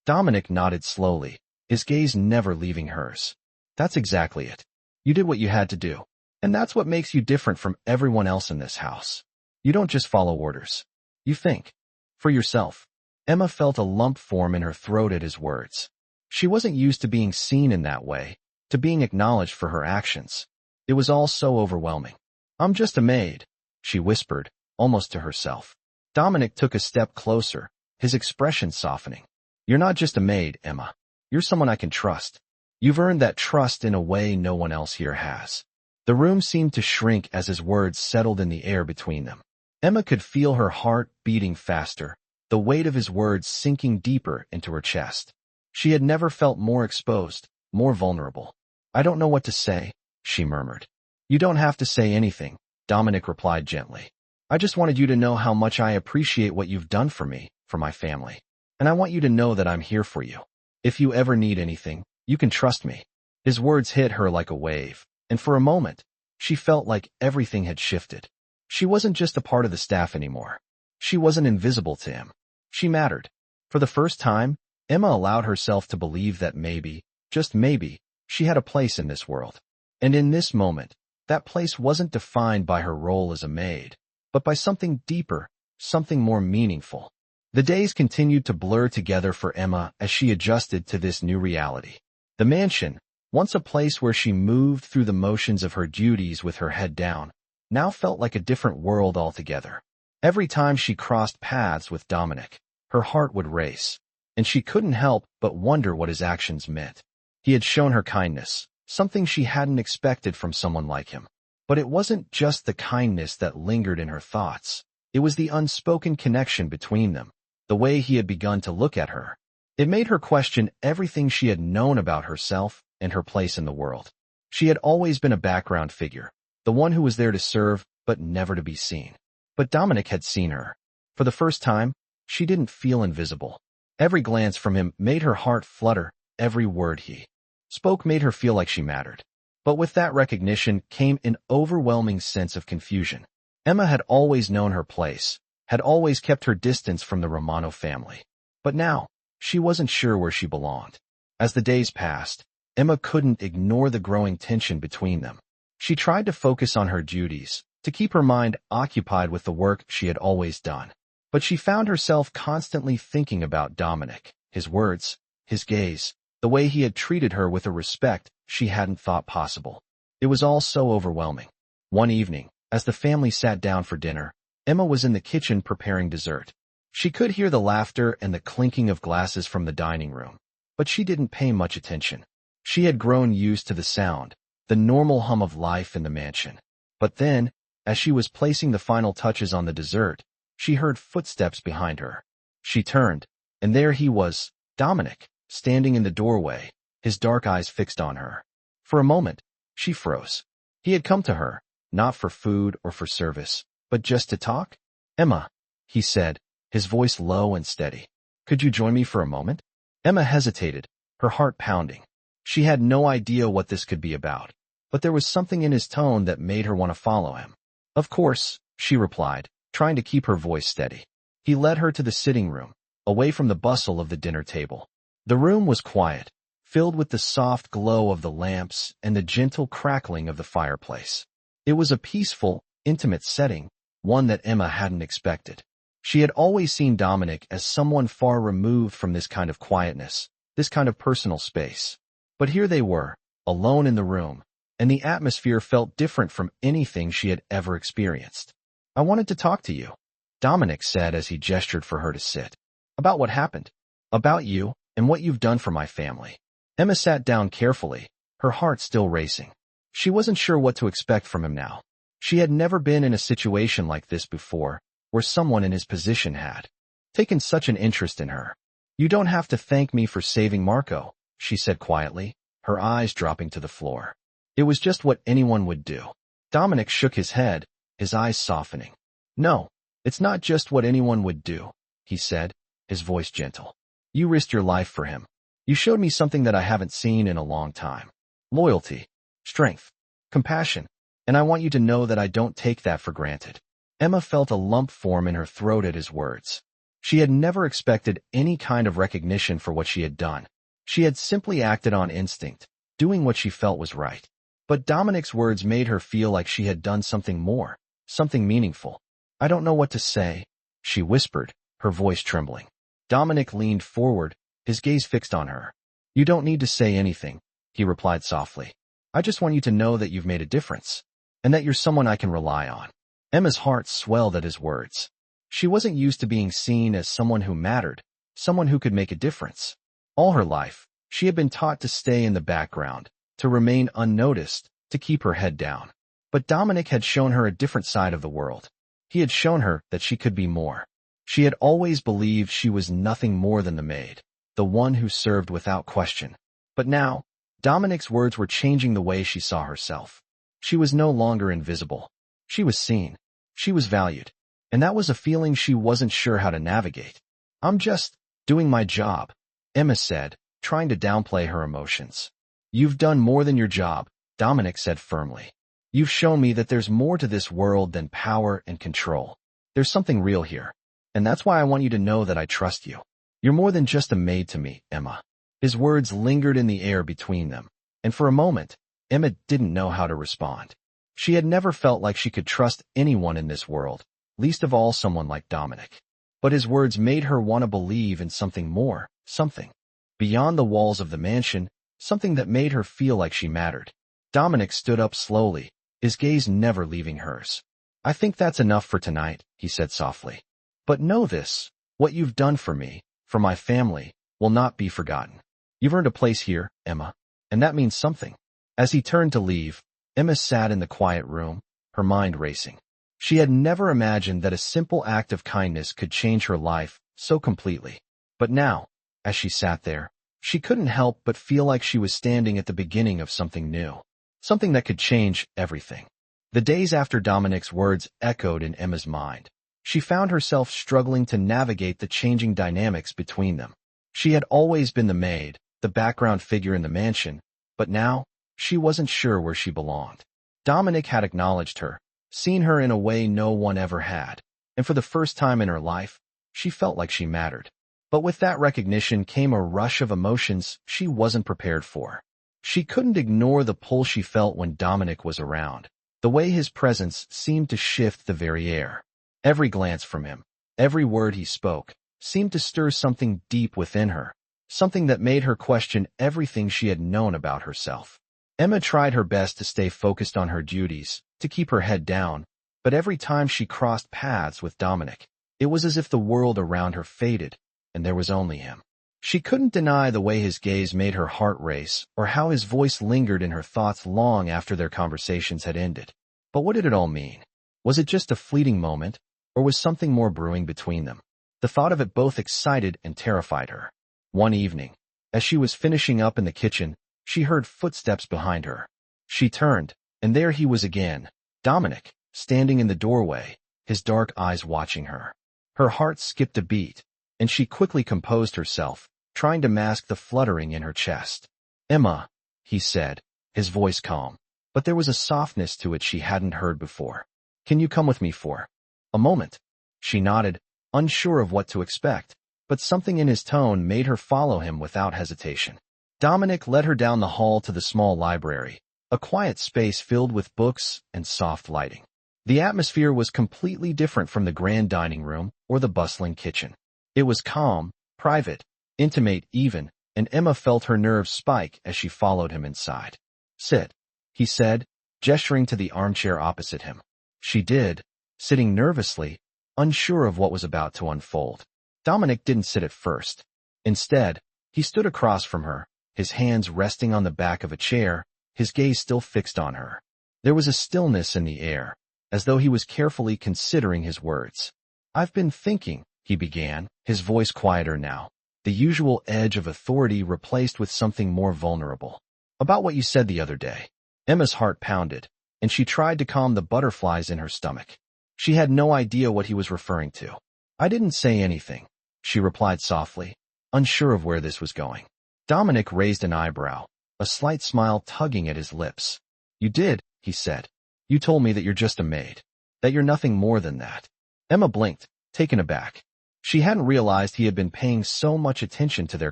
Dominic nodded slowly, his gaze never leaving hers. That's exactly it. You did what you had to do. And that's what makes you different from everyone else in this house. You don't just follow orders. You think. For yourself. Emma felt a lump form in her throat at his words. She wasn't used to being seen in that way, to being acknowledged for her actions. It was all so overwhelming. I'm just a maid, she whispered, almost to herself. Dominic took a step closer, his expression softening. You're not just a maid, Emma. You're someone I can trust. You've earned that trust in a way no one else here has. The room seemed to shrink as his words settled in the air between them. Emma could feel her heart beating faster, the weight of his words sinking deeper into her chest. She had never felt more exposed, more vulnerable. I don't know what to say, she murmured. You don't have to say anything, Dominic replied gently. I just wanted you to know how much I appreciate what you've done for me, for my family. And I want you to know that I'm here for you. If you ever need anything, you can trust me. His words hit her like a wave, and for a moment, she felt like everything had shifted. She wasn't just a part of the staff anymore. She wasn't invisible to him. She mattered. For the first time, Emma allowed herself to believe that maybe, just maybe, she had a place in this world. And in this moment, that place wasn't defined by her role as a maid, but by something deeper, something more meaningful. The days continued to blur together for Emma as she adjusted to this new reality. The mansion, once a place where she moved through the motions of her duties with her head down, now felt like a different world altogether. Every time she crossed paths with Dominic, her heart would race, and she couldn't help but wonder what his actions meant. He had shown her kindness, something she hadn't expected from someone like him. But it wasn't just the kindness that lingered in her thoughts. It was the unspoken connection between them, the way he had begun to look at her. It made her question everything she had known about herself and her place in the world. She had always been a background figure, the one who was there to serve but never to be seen. But Dominic had seen her. For the first time, she didn't feel invisible. Every glance from him made her heart flutter, every word he spoke made her feel like she mattered. But with that recognition came an overwhelming sense of confusion. Emma had always known her place, had always kept her distance from the Romano family. But now, she wasn't sure where she belonged. As the days passed, Emma couldn't ignore the growing tension between them. She tried to focus on her duties, to keep her mind occupied with the work she had always done. But she found herself constantly thinking about Dominic, his words, his gaze, the way he had treated her with a respect she hadn't thought possible. It was all so overwhelming. One evening, as the family sat down for dinner, Emma was in the kitchen preparing dessert. She could hear the laughter and the clinking of glasses from the dining room, but she didn't pay much attention. She had grown used to the sound, the normal hum of life in the mansion. But then, as she was placing the final touches on the dessert, she heard footsteps behind her. She turned, and there he was, Dominic, standing in the doorway, his dark eyes fixed on her. For a moment, she froze. He had come to her, not for food or for service, but just to talk. Emma, he said, his voice low and steady. Could you join me for a moment? Emma hesitated, her heart pounding. She had no idea what this could be about, but there was something in his tone that made her want to follow him. Of course, she replied, trying to keep her voice steady. He led her to the sitting room, away from the bustle of the dinner table. The room was quiet, filled with the soft glow of the lamps and the gentle crackling of the fireplace. It was a peaceful, intimate setting, one that Emma hadn't expected. She had always seen Dominic as someone far removed from this kind of quietness, this kind of personal space. But here they were, alone in the room, and the atmosphere felt different from anything she had ever experienced. I wanted to talk to you, Dominic said as he gestured for her to sit. About what happened. About you, and what you've done for my family. Emma sat down carefully, her heart still racing. She wasn't sure what to expect from him now. She had never been in a situation like this before, where someone in his position had taken such an interest in her. You don't have to thank me for saving Marco, she said quietly, her eyes dropping to the floor. It was just what anyone would do. Dominic shook his head, his eyes softening. No, It's not just what anyone would do, he said, his voice gentle. You risked your life for him. You showed me something that I haven't seen in a long time. Loyalty, strength, compassion, and I want you to know that I don't take that for granted. Emma felt a lump form in her throat at his words. She had never expected any kind of recognition for what she had done. She had simply acted on instinct, doing what she felt was right. But Dominic's words made her feel like she had done something more, something meaningful. I don't know what to say, she whispered, her voice trembling. Dominic leaned forward, his gaze fixed on her. You don't need to say anything, he replied softly. I just want you to know that you've made a difference, and that you're someone I can rely on. Emma's heart swelled at his words. She wasn't used to being seen as someone who mattered, someone who could make a difference. All her life, she had been taught to stay in the background, to remain unnoticed, to keep her head down. But Dominic had shown her a different side of the world. He had shown her that she could be more. She had always believed she was nothing more than the maid, the one who served without question. But now, Dominic's words were changing the way she saw herself. She was no longer invisible. She was seen. She was valued. And that was a feeling she wasn't sure how to navigate. I'm just doing my job, Emma said, trying to downplay her emotions. You've done more than your job, Dominic said firmly. You've shown me that there's more to this world than power and control. There's something real here. And that's why I want you to know that I trust you. You're more than just a maid to me, Emma. His words lingered in the air between them, and for a moment, Emma didn't know how to respond. She had never felt like she could trust anyone in this world, least of all someone like Dominic. But his words made her want to believe in something more, something beyond the walls of the mansion, something that made her feel like she mattered. Dominic stood up slowly, his gaze never leaving hers. I think that's enough for tonight, he said softly. But know this, what you've done for me, for my family, will not be forgotten. You've earned a place here, Emma, and that means something. As he turned to leave, Emma sat in the quiet room, her mind racing. She had never imagined that a simple act of kindness could change her life so completely. But now, as she sat there, she couldn't help but feel like she was standing at the beginning of something new, something that could change everything. The days after Dominic's words echoed in Emma's mind. She found herself struggling to navigate the changing dynamics between them. She had always been the maid, the background figure in the mansion, but now, she wasn't sure where she belonged. Dominic had acknowledged her, seen her in a way no one ever had, and for the first time in her life, she felt like she mattered. But with that recognition came a rush of emotions she wasn't prepared for. She couldn't ignore the pull she felt when Dominic was around. The way his presence seemed to shift the very air. Every glance from him, every word he spoke, seemed to stir something deep within her, something that made her question everything she had known about herself. Emma tried her best to stay focused on her duties, to keep her head down, but every time she crossed paths with Dominic, it was as if the world around her faded, and there was only him. She couldn't deny the way his gaze made her heart race, or how his voice lingered in her thoughts long after their conversations had ended. But what did it all mean? Was it just a fleeting moment, or was something more brewing between them? The thought of it both excited and terrified her. One evening, as she was finishing up in the kitchen, she heard footsteps behind her. She turned, and there he was again, Dominic, standing in the doorway, his dark eyes watching her. Her heart skipped a beat, and she quickly composed herself, trying to mask the fluttering in her chest. Emma, he said, his voice calm, but there was a softness to it she hadn't heard before. Can you come with me for a moment? She nodded, unsure of what to expect, but something in his tone made her follow him without hesitation. Dominic led her down the hall to the small library, a quiet space filled with books and soft lighting. The atmosphere was completely different from the grand dining room or the bustling kitchen. It was calm, private, intimate even, and Emma felt her nerves spike as she followed him inside. Sit, he said, gesturing to the armchair opposite him. She did, sitting nervously, unsure of what was about to unfold. Dominic didn't sit at first. Instead, he stood across from her, his hands resting on the back of a chair, his gaze still fixed on her. There was a stillness in the air, as though he was carefully considering his words. I've been thinking, he began, his voice quieter now, the usual edge of authority replaced with something more vulnerable. About what you said the other day. Emma's heart pounded, and she tried to calm the butterflies in her stomach. She had no idea what he was referring to. I didn't say anything, she replied softly, unsure of where this was going. Dominic raised an eyebrow, a slight smile tugging at his lips. You did, he said. You told me that you're just a maid. That you're nothing more than that. Emma blinked, taken aback. She hadn't realized he had been paying so much attention to their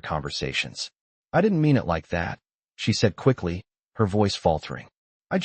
conversations. I didn't mean it like that, she said quickly, her voice faltering. I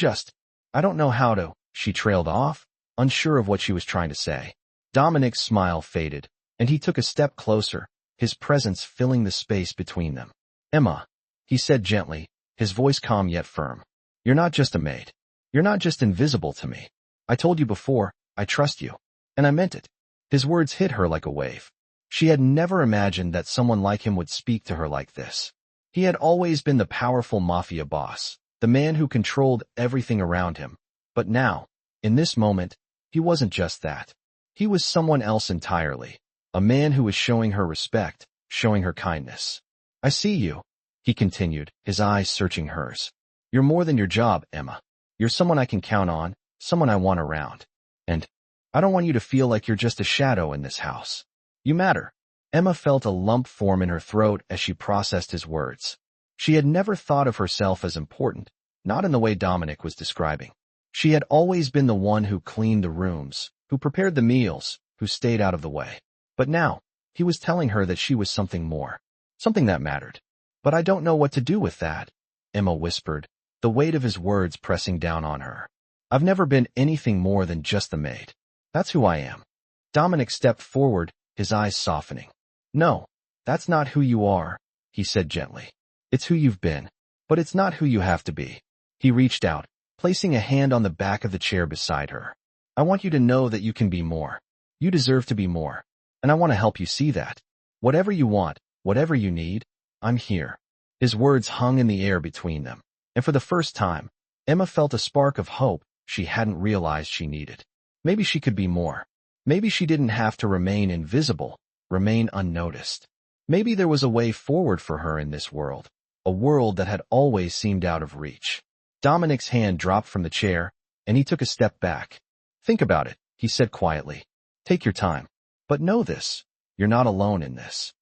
don't know how to, she trailed off, unsure of what she was trying to say. Dominic's smile faded, and he took a step closer, his presence filling the space between them. Emma, he said gently, his voice calm yet firm. You're not just a maid. You're not just invisible to me. I told you before, I trust you. And I meant it. His words hit her like a wave. She had never imagined that someone like him would speak to her like this. He had always been the powerful Mafia boss, the man who controlled everything around him. But now, in this moment, he wasn't just that. He was someone else entirely, a man who was showing her respect, showing her kindness. I see you, he continued, his eyes searching hers. You're more than your job, Emma. You're someone I can count on, someone I want around. And I don't want you to feel like you're just a shadow in this house. You matter. Emma felt a lump form in her throat as she processed his words. She had never thought of herself as important, not in the way Dominic was describing. She had always been the one who cleaned the rooms, who prepared the meals, who stayed out of the way. But now, he was telling her that she was something more, something that mattered. But I don't know what to do with that, Emma whispered, the weight of his words pressing down on her. I've never been anything more than just the maid. That's who I am. Dominic stepped forward, his eyes softening. No, that's not who you are, he said gently. It's who you've been, but it's not who you have to be. He reached out, placing a hand on the back of the chair beside her. I want you to know that you can be more. You deserve to be more. And I want to help you see that. Whatever you want, whatever you need, I'm here. His words hung in the air between them. And for the first time, Emma felt a spark of hope she hadn't realized she needed. Maybe she could be more. Maybe she didn't have to remain invisible, remain unnoticed. Maybe there was a way forward for her in this world, a world that had always seemed out of reach. Dominic's hand dropped from the chair, and he took a step back. Think about it, he said quietly. Take your time. But know this, you're not alone in this.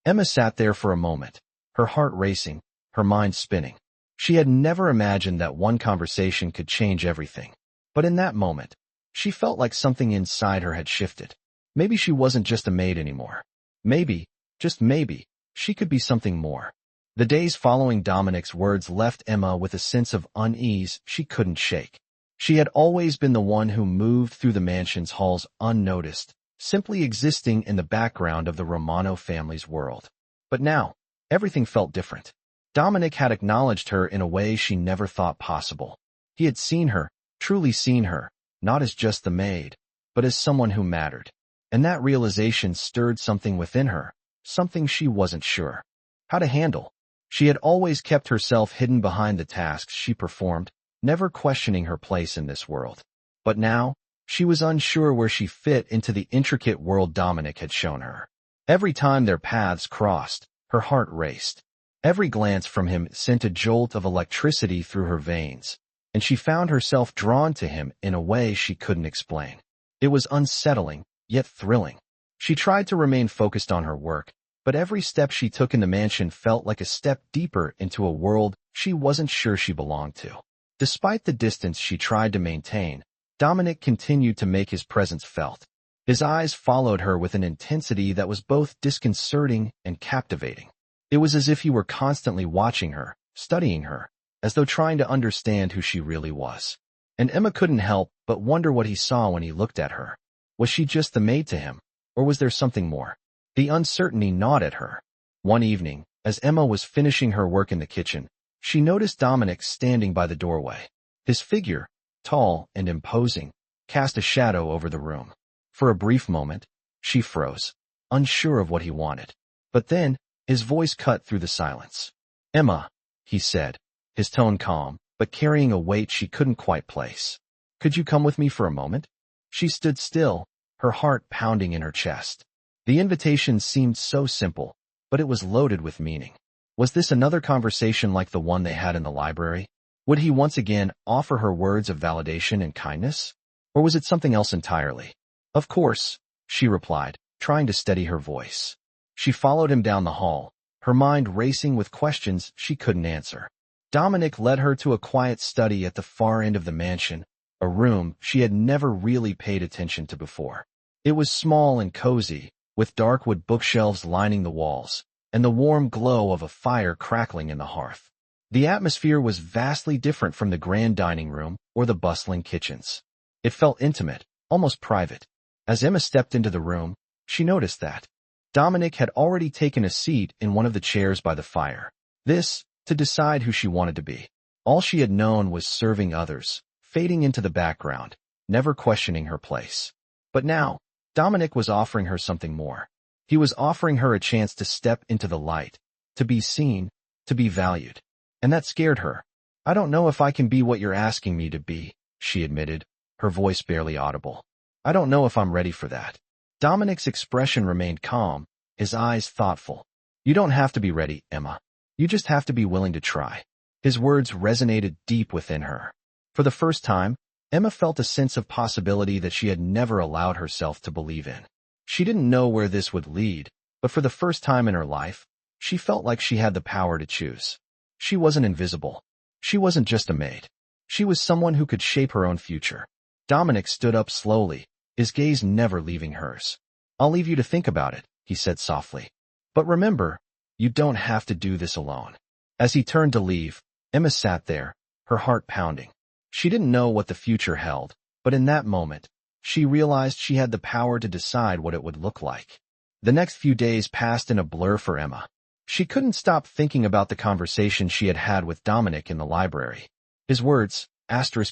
Emma sat there for a moment, her heart racing, her mind spinning. She had never imagined that one conversation could change everything. But in that moment, she felt like something inside her had shifted. Maybe she wasn't just a maid anymore. Maybe, just maybe, she could be something more. The days following Dominic's words left Emma with a sense of unease she couldn't shake. She had always been the one who moved through the mansion's halls unnoticed, simply existing in the background of the Romano family's world. But now, everything felt different. Dominic had acknowledged her in a way she never thought possible. He had seen her, truly seen her, not as just the maid, but as someone who mattered. And that realization stirred something within her, something she wasn't sure how to handle. She had always kept herself hidden behind the tasks she performed, never questioning her place in this world. But now, she was unsure where she fit into the intricate world Dominic had shown her. Every time their paths crossed, her heart raced. Every glance from him sent a jolt of electricity through her veins, and she found herself drawn to him in a way she couldn't explain. It was unsettling, yet thrilling. She tried to remain focused on her work, but every step she took in the mansion felt like a step deeper into a world she wasn't sure she belonged to. Despite the distance she tried to maintain, Dominic continued to make his presence felt. His eyes followed her with an intensity that was both disconcerting and captivating. It was as if he were constantly watching her, studying her, as though trying to understand who she really was. And Emma couldn't help but wonder what he saw when he looked at her. Was she just the maid to him, or was there something more? The uncertainty gnawed at her. One evening, as Emma was finishing her work in the kitchen, she noticed Dominic standing by the doorway. His figure, tall and imposing, cast a shadow over the room. For a brief moment, she froze, unsure of what he wanted. But then, his voice cut through the silence. Emma, he said, his tone calm, but carrying a weight she couldn't quite place. Could you come with me for a moment? She stood still, her heart pounding in her chest. The invitation seemed so simple, but it was loaded with meaning. Was this another conversation like the one they had in the library? Would he once again offer her words of validation and kindness? Or was it something else entirely? Of course, she replied, trying to steady her voice. She followed him down the hall, her mind racing with questions she couldn't answer. Dominic led her to a quiet study at the far end of the mansion, a room she had never really paid attention to before. It was small and cozy, with dark wood bookshelves lining the walls, and the warm glow of a fire crackling in the hearth. The atmosphere was vastly different from the grand dining room or the bustling kitchens. It felt intimate, almost private. As Emma stepped into the room, she noticed that Dominic had already taken a seat in one of the chairs by the fire. This, to decide who she wanted to be. All she had known was serving others, fading into the background, never questioning her place. But now, Dominic was offering her something more. He was offering her a chance to step into the light, to be seen, to be valued. And that scared her. I don't know if I can be what you're asking me to be, she admitted, her voice barely audible. I don't know if I'm ready for that. Dominic's expression remained calm, his eyes thoughtful. You don't have to be ready, Emma. You just have to be willing to try. His words resonated deep within her. For the first time, Emma felt a sense of possibility that she had never allowed herself to believe in. She didn't know where this would lead, but for the first time in her life, she felt like she had the power to choose. She wasn't invisible. She wasn't just a maid. She was someone who could shape her own future. Dominic stood up slowly, his gaze never leaving hers. I'll leave you to think about it, he said softly. But remember, you don't have to do this alone. As he turned to leave, Emma sat there, her heart pounding. She didn't know what the future held, but in that moment, she realized she had the power to decide what it would look like. The next few days passed in a blur for Emma. She couldn't stop thinking about the conversation she had had with Dominic in the library. His words,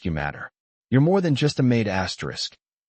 "You matter. You're more than just a maid,"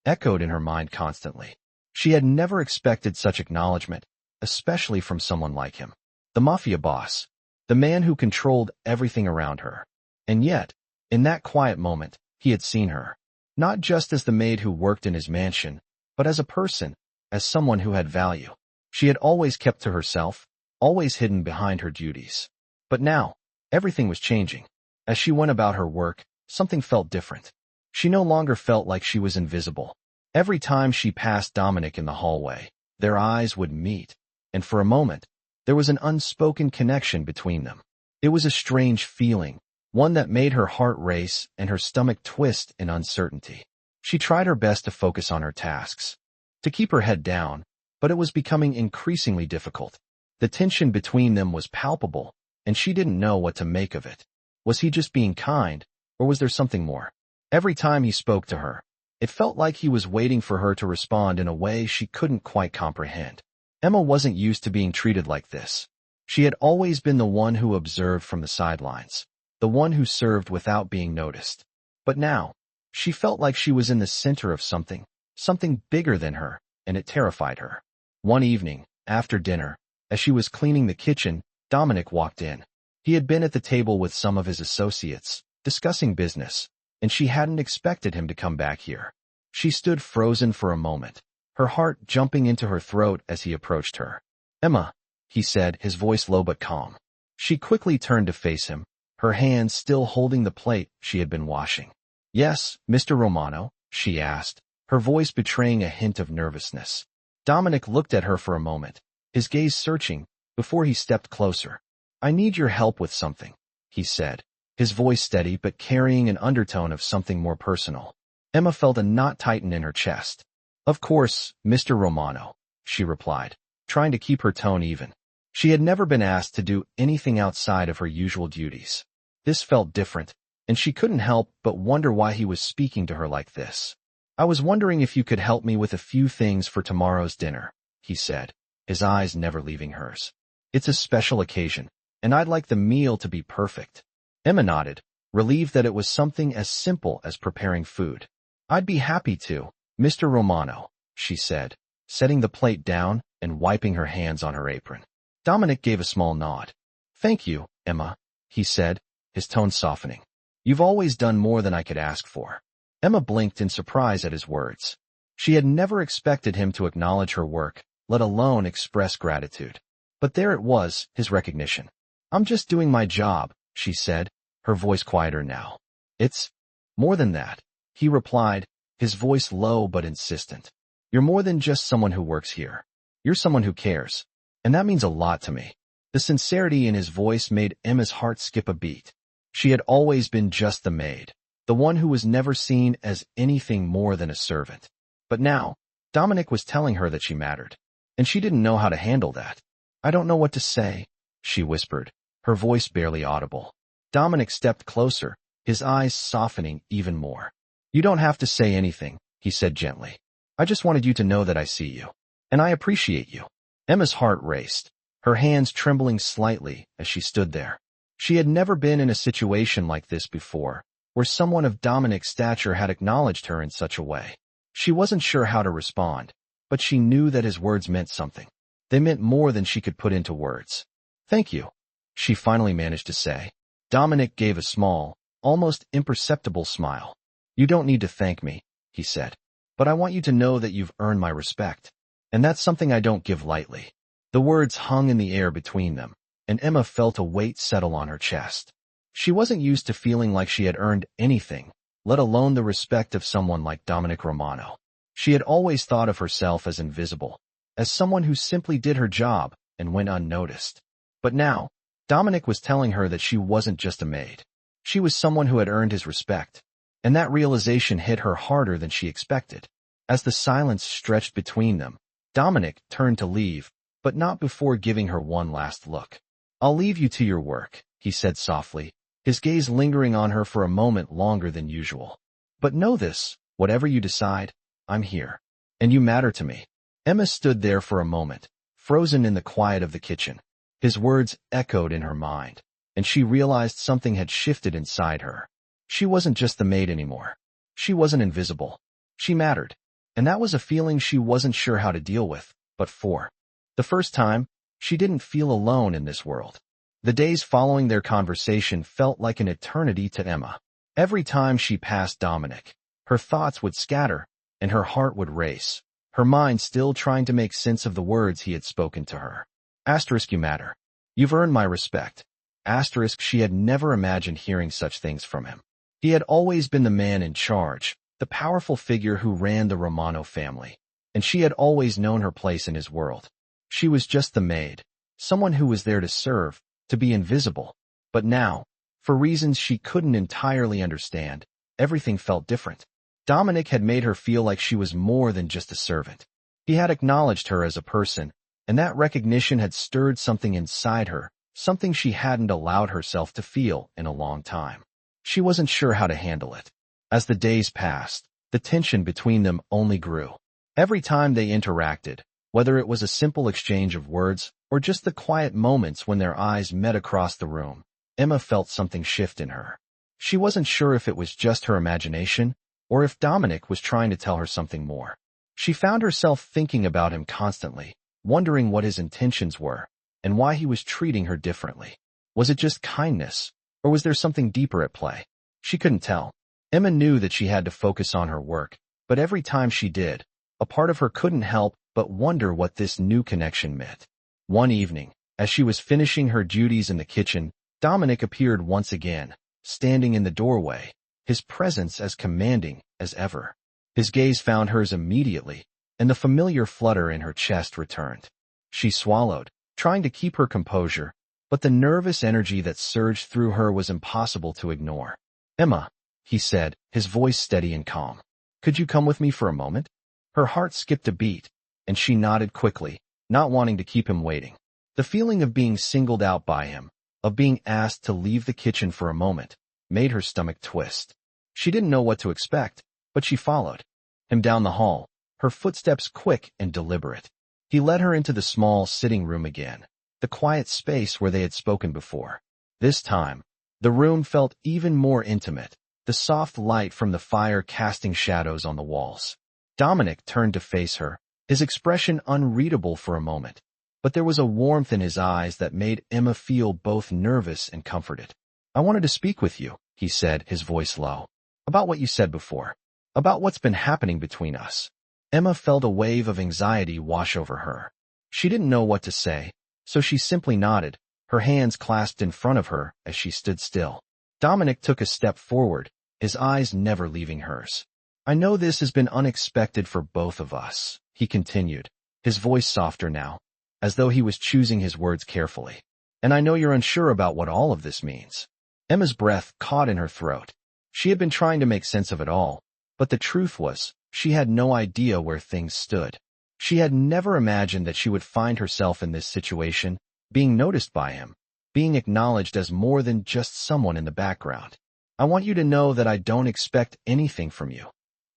echoed in her mind constantly. She had never expected such acknowledgement, especially from someone like him. The Mafia boss, the man who controlled everything around her. And yet, in that quiet moment, he had seen her, not just as the maid who worked in his mansion, but as a person, as someone who had value. She had always kept to herself, always hidden behind her duties. But now, everything was changing. As she went about her work, something felt different. She no longer felt like she was invisible. Every time she passed Dominic in the hallway, their eyes would meet, and for a moment, there was an unspoken connection between them. It was a strange feeling, one that made her heart race and her stomach twist in uncertainty. She tried her best to focus on her tasks, to keep her head down, but it was becoming increasingly difficult. The tension between them was palpable, and she didn't know what to make of it. Was he just being kind, or was there something more? Every time he spoke to her, it felt like he was waiting for her to respond in a way she couldn't quite comprehend. Emma wasn't used to being treated like this. She had always been the one who observed from the sidelines, the one who served without being noticed. But now, she felt like she was in the center of something bigger than her, and it terrified her. One evening, after dinner, as she was cleaning the kitchen, Dominic walked in. He had been at the table with some of his associates, discussing business, and she hadn't expected him to come back here. She stood frozen for a moment, her heart jumping into her throat as he approached her. "Emma," he said, his voice low but calm. She quickly turned to face him, her hands still holding the plate she had been washing. "Yes, Mr. Romano?" she asked, her voice betraying a hint of nervousness. Dominic looked at her for a moment, his gaze searching, before he stepped closer. "I need your help with something," he said, his voice steady but carrying an undertone of something more personal. Emma felt a knot tighten in her chest. "Of course, Mr. Romano," she replied, trying to keep her tone even. She had never been asked to do anything outside of her usual duties. This felt different, and she couldn't help but wonder why he was speaking to her like this. "I was wondering if you could help me with a few things for tomorrow's dinner," he said, his eyes never leaving hers. "It's a special occasion, and I'd like the meal to be perfect." Emma nodded, relieved that it was something as simple as preparing food. "I'd be happy to, Mr. Romano," she said, setting the plate down and wiping her hands on her apron. Dominic gave a small nod. "Thank you, Emma," he said, his tone softening. "You've always done more than I could ask for." Emma blinked in surprise at his words. She had never expected him to acknowledge her work, let alone express gratitude. But there it was, his recognition. "I'm just doing my job," she said, her voice quieter now. "It's more than that," he replied, his voice low but insistent. You're more than just someone who works here. You're someone who cares. And that means a lot to me. The sincerity in his voice made Emma's heart skip a beat. She had always been just the maid, the one who was never seen as anything more than a servant. But now, Dominic was telling her that she mattered, and she didn't know how to handle that. I don't know what to say, she whispered, her voice barely audible. Dominic stepped closer, his eyes softening even more. You don't have to say anything, he said gently. I just wanted you to know that I see you, and I appreciate you. Emma's heart raced, her hands trembling slightly as she stood there. She had never been in a situation like this before, where someone of Dominic's stature had acknowledged her in such a way. She wasn't sure how to respond, but she knew that his words meant something. They meant more than she could put into words. Thank you, she finally managed to say. Dominic gave a small, almost imperceptible smile. You don't need to thank me, he said, but I want you to know that you've earned my respect. And that's something I don't give lightly. The words hung in the air between them, and Emma felt a weight settle on her chest. She wasn't used to feeling like she had earned anything, let alone the respect of someone like Dominic Romano. She had always thought of herself as invisible, as someone who simply did her job and went unnoticed. But now, Dominic was telling her that she wasn't just a maid. She was someone who had earned his respect, and that realization hit her harder than she expected. As the silence stretched between them, Dominic turned to leave, but not before giving her one last look. I'll leave you to your work, he said softly, his gaze lingering on her for a moment longer than usual. But know this, whatever you decide, I'm here. And you matter to me. Emma stood there for a moment, frozen in the quiet of the kitchen. His words echoed in her mind, and she realized something had shifted inside her. She wasn't just the maid anymore. She wasn't invisible. She mattered. And that was a feeling she wasn't sure how to deal with, but for the first time, she didn't feel alone in this world. The days following their conversation felt like an eternity to Emma. Every time she passed Dominic, her thoughts would scatter, and her heart would race, her mind still trying to make sense of the words he had spoken to her. Asterisk, you matter. You've earned my respect. Asterisk, she had never imagined hearing such things from him. He had always been the man in charge, the powerful figure who ran the Romano family, and she had always known her place in his world. She was just the maid, someone who was there to serve, to be invisible. But now, for reasons she couldn't entirely understand, everything felt different. Dominic had made her feel like she was more than just a servant. He had acknowledged her as a person, and that recognition had stirred something inside her, something she hadn't allowed herself to feel in a long time. She wasn't sure how to handle it. As the days passed, the tension between them only grew. Every time they interacted, whether it was a simple exchange of words or just the quiet moments when their eyes met across the room, Emma felt something shift in her. She wasn't sure if it was just her imagination or if Dominic was trying to tell her something more. She found herself thinking about him constantly, wondering what his intentions were and why he was treating her differently. Was it just kindness, or was there something deeper at play? She couldn't tell. Emma knew that she had to focus on her work, but every time she did, a part of her couldn't help but wonder what this new connection meant. One evening, as she was finishing her duties in the kitchen, Dominic appeared once again, standing in the doorway, his presence as commanding as ever. His gaze found hers immediately, and the familiar flutter in her chest returned. She swallowed, trying to keep her composure, but the nervous energy that surged through her was impossible to ignore. Emma, he said, his voice steady and calm. Could you come with me for a moment? Her heart skipped a beat, and she nodded quickly, not wanting to keep him waiting. The feeling of being singled out by him, of being asked to leave the kitchen for a moment, made her stomach twist. She didn't know what to expect, but she followed him down the hall, her footsteps quick and deliberate. He led her into the small sitting room again, the quiet space where they had spoken before. This time, the room felt even more intimate, the soft light from the fire casting shadows on the walls. Dominic turned to face her, his expression unreadable for a moment, but there was a warmth in his eyes that made Emma feel both nervous and comforted. I wanted to speak with you, he said, his voice low. About what you said before. About what's been happening between us. Emma felt a wave of anxiety wash over her. She didn't know what to say, so she simply nodded, her hands clasped in front of her as she stood still. Dominic took a step forward, his eyes never leaving hers. I know this has been unexpected for both of us, he continued, his voice softer now, as though he was choosing his words carefully. And I know you're unsure about what all of this means. Emma's breath caught in her throat. She had been trying to make sense of it all, but the truth was, she had no idea where things stood. She had never imagined that she would find herself in this situation, being noticed by him, being acknowledged as more than just someone in the background. I want you to know that I don't expect anything from you,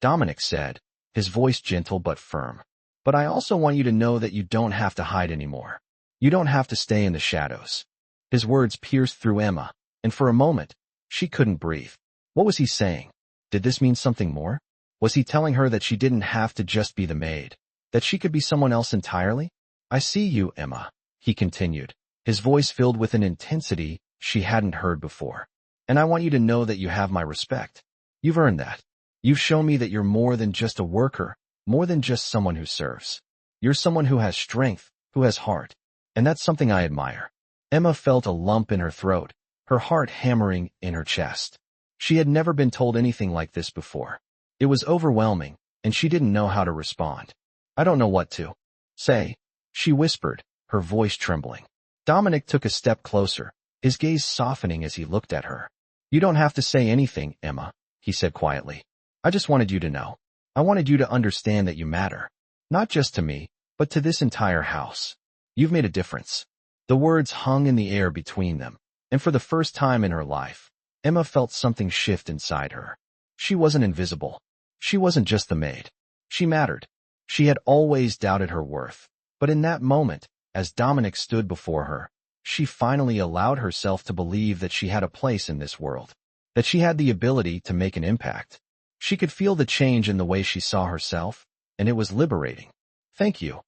Dominic said, his voice gentle but firm. But I also want you to know that you don't have to hide anymore. You don't have to stay in the shadows. His words pierced through Emma, and for a moment, she couldn't breathe. What was he saying? Did this mean something more? Was he telling her that she didn't have to just be the maid, that she could be someone else entirely? I see you, Emma, he continued, his voice filled with an intensity she hadn't heard before. And I want you to know that you have my respect. You've earned that. You've shown me that you're more than just a worker, more than just someone who serves. You're someone who has strength, who has heart. And that's something I admire. Emma felt a lump in her throat, her heart hammering in her chest. She had never been told anything like this before. It was overwhelming, and she didn't know how to respond. I don't know what to say, she whispered, her voice trembling. Dominic took a step closer, his gaze softening as he looked at her. You don't have to say anything, Emma, he said quietly. I just wanted you to know. I wanted you to understand that you matter. Not just to me, but to this entire house. You've made a difference. The words hung in the air between them, and for the first time in her life, Emma felt something shift inside her. She wasn't invisible. She wasn't just the maid. She mattered. She had always doubted her worth, but in that moment, as Dominic stood before her, she finally allowed herself to believe that she had a place in this world, that she had the ability to make an impact. She could feel the change in the way she saw herself, and it was liberating. Thank you,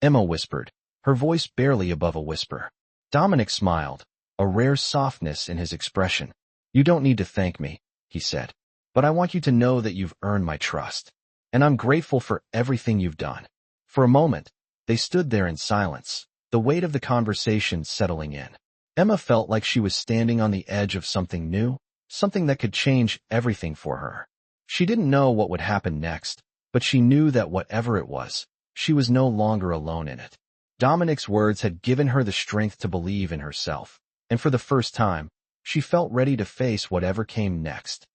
Emma whispered, her voice barely above a whisper. Dominic smiled, a rare softness in his expression. You don't need to thank me, he said, but I want you to know that you've earned my trust, and I'm grateful for everything you've done. For a moment, they stood there in silence, the weight of the conversation settling in. Emma felt like she was standing on the edge of something new, something that could change everything for her. She didn't know what would happen next, but she knew that whatever it was, she was no longer alone in it. Dominic's words had given her the strength to believe in herself, and for the first time, she felt ready to face whatever came next.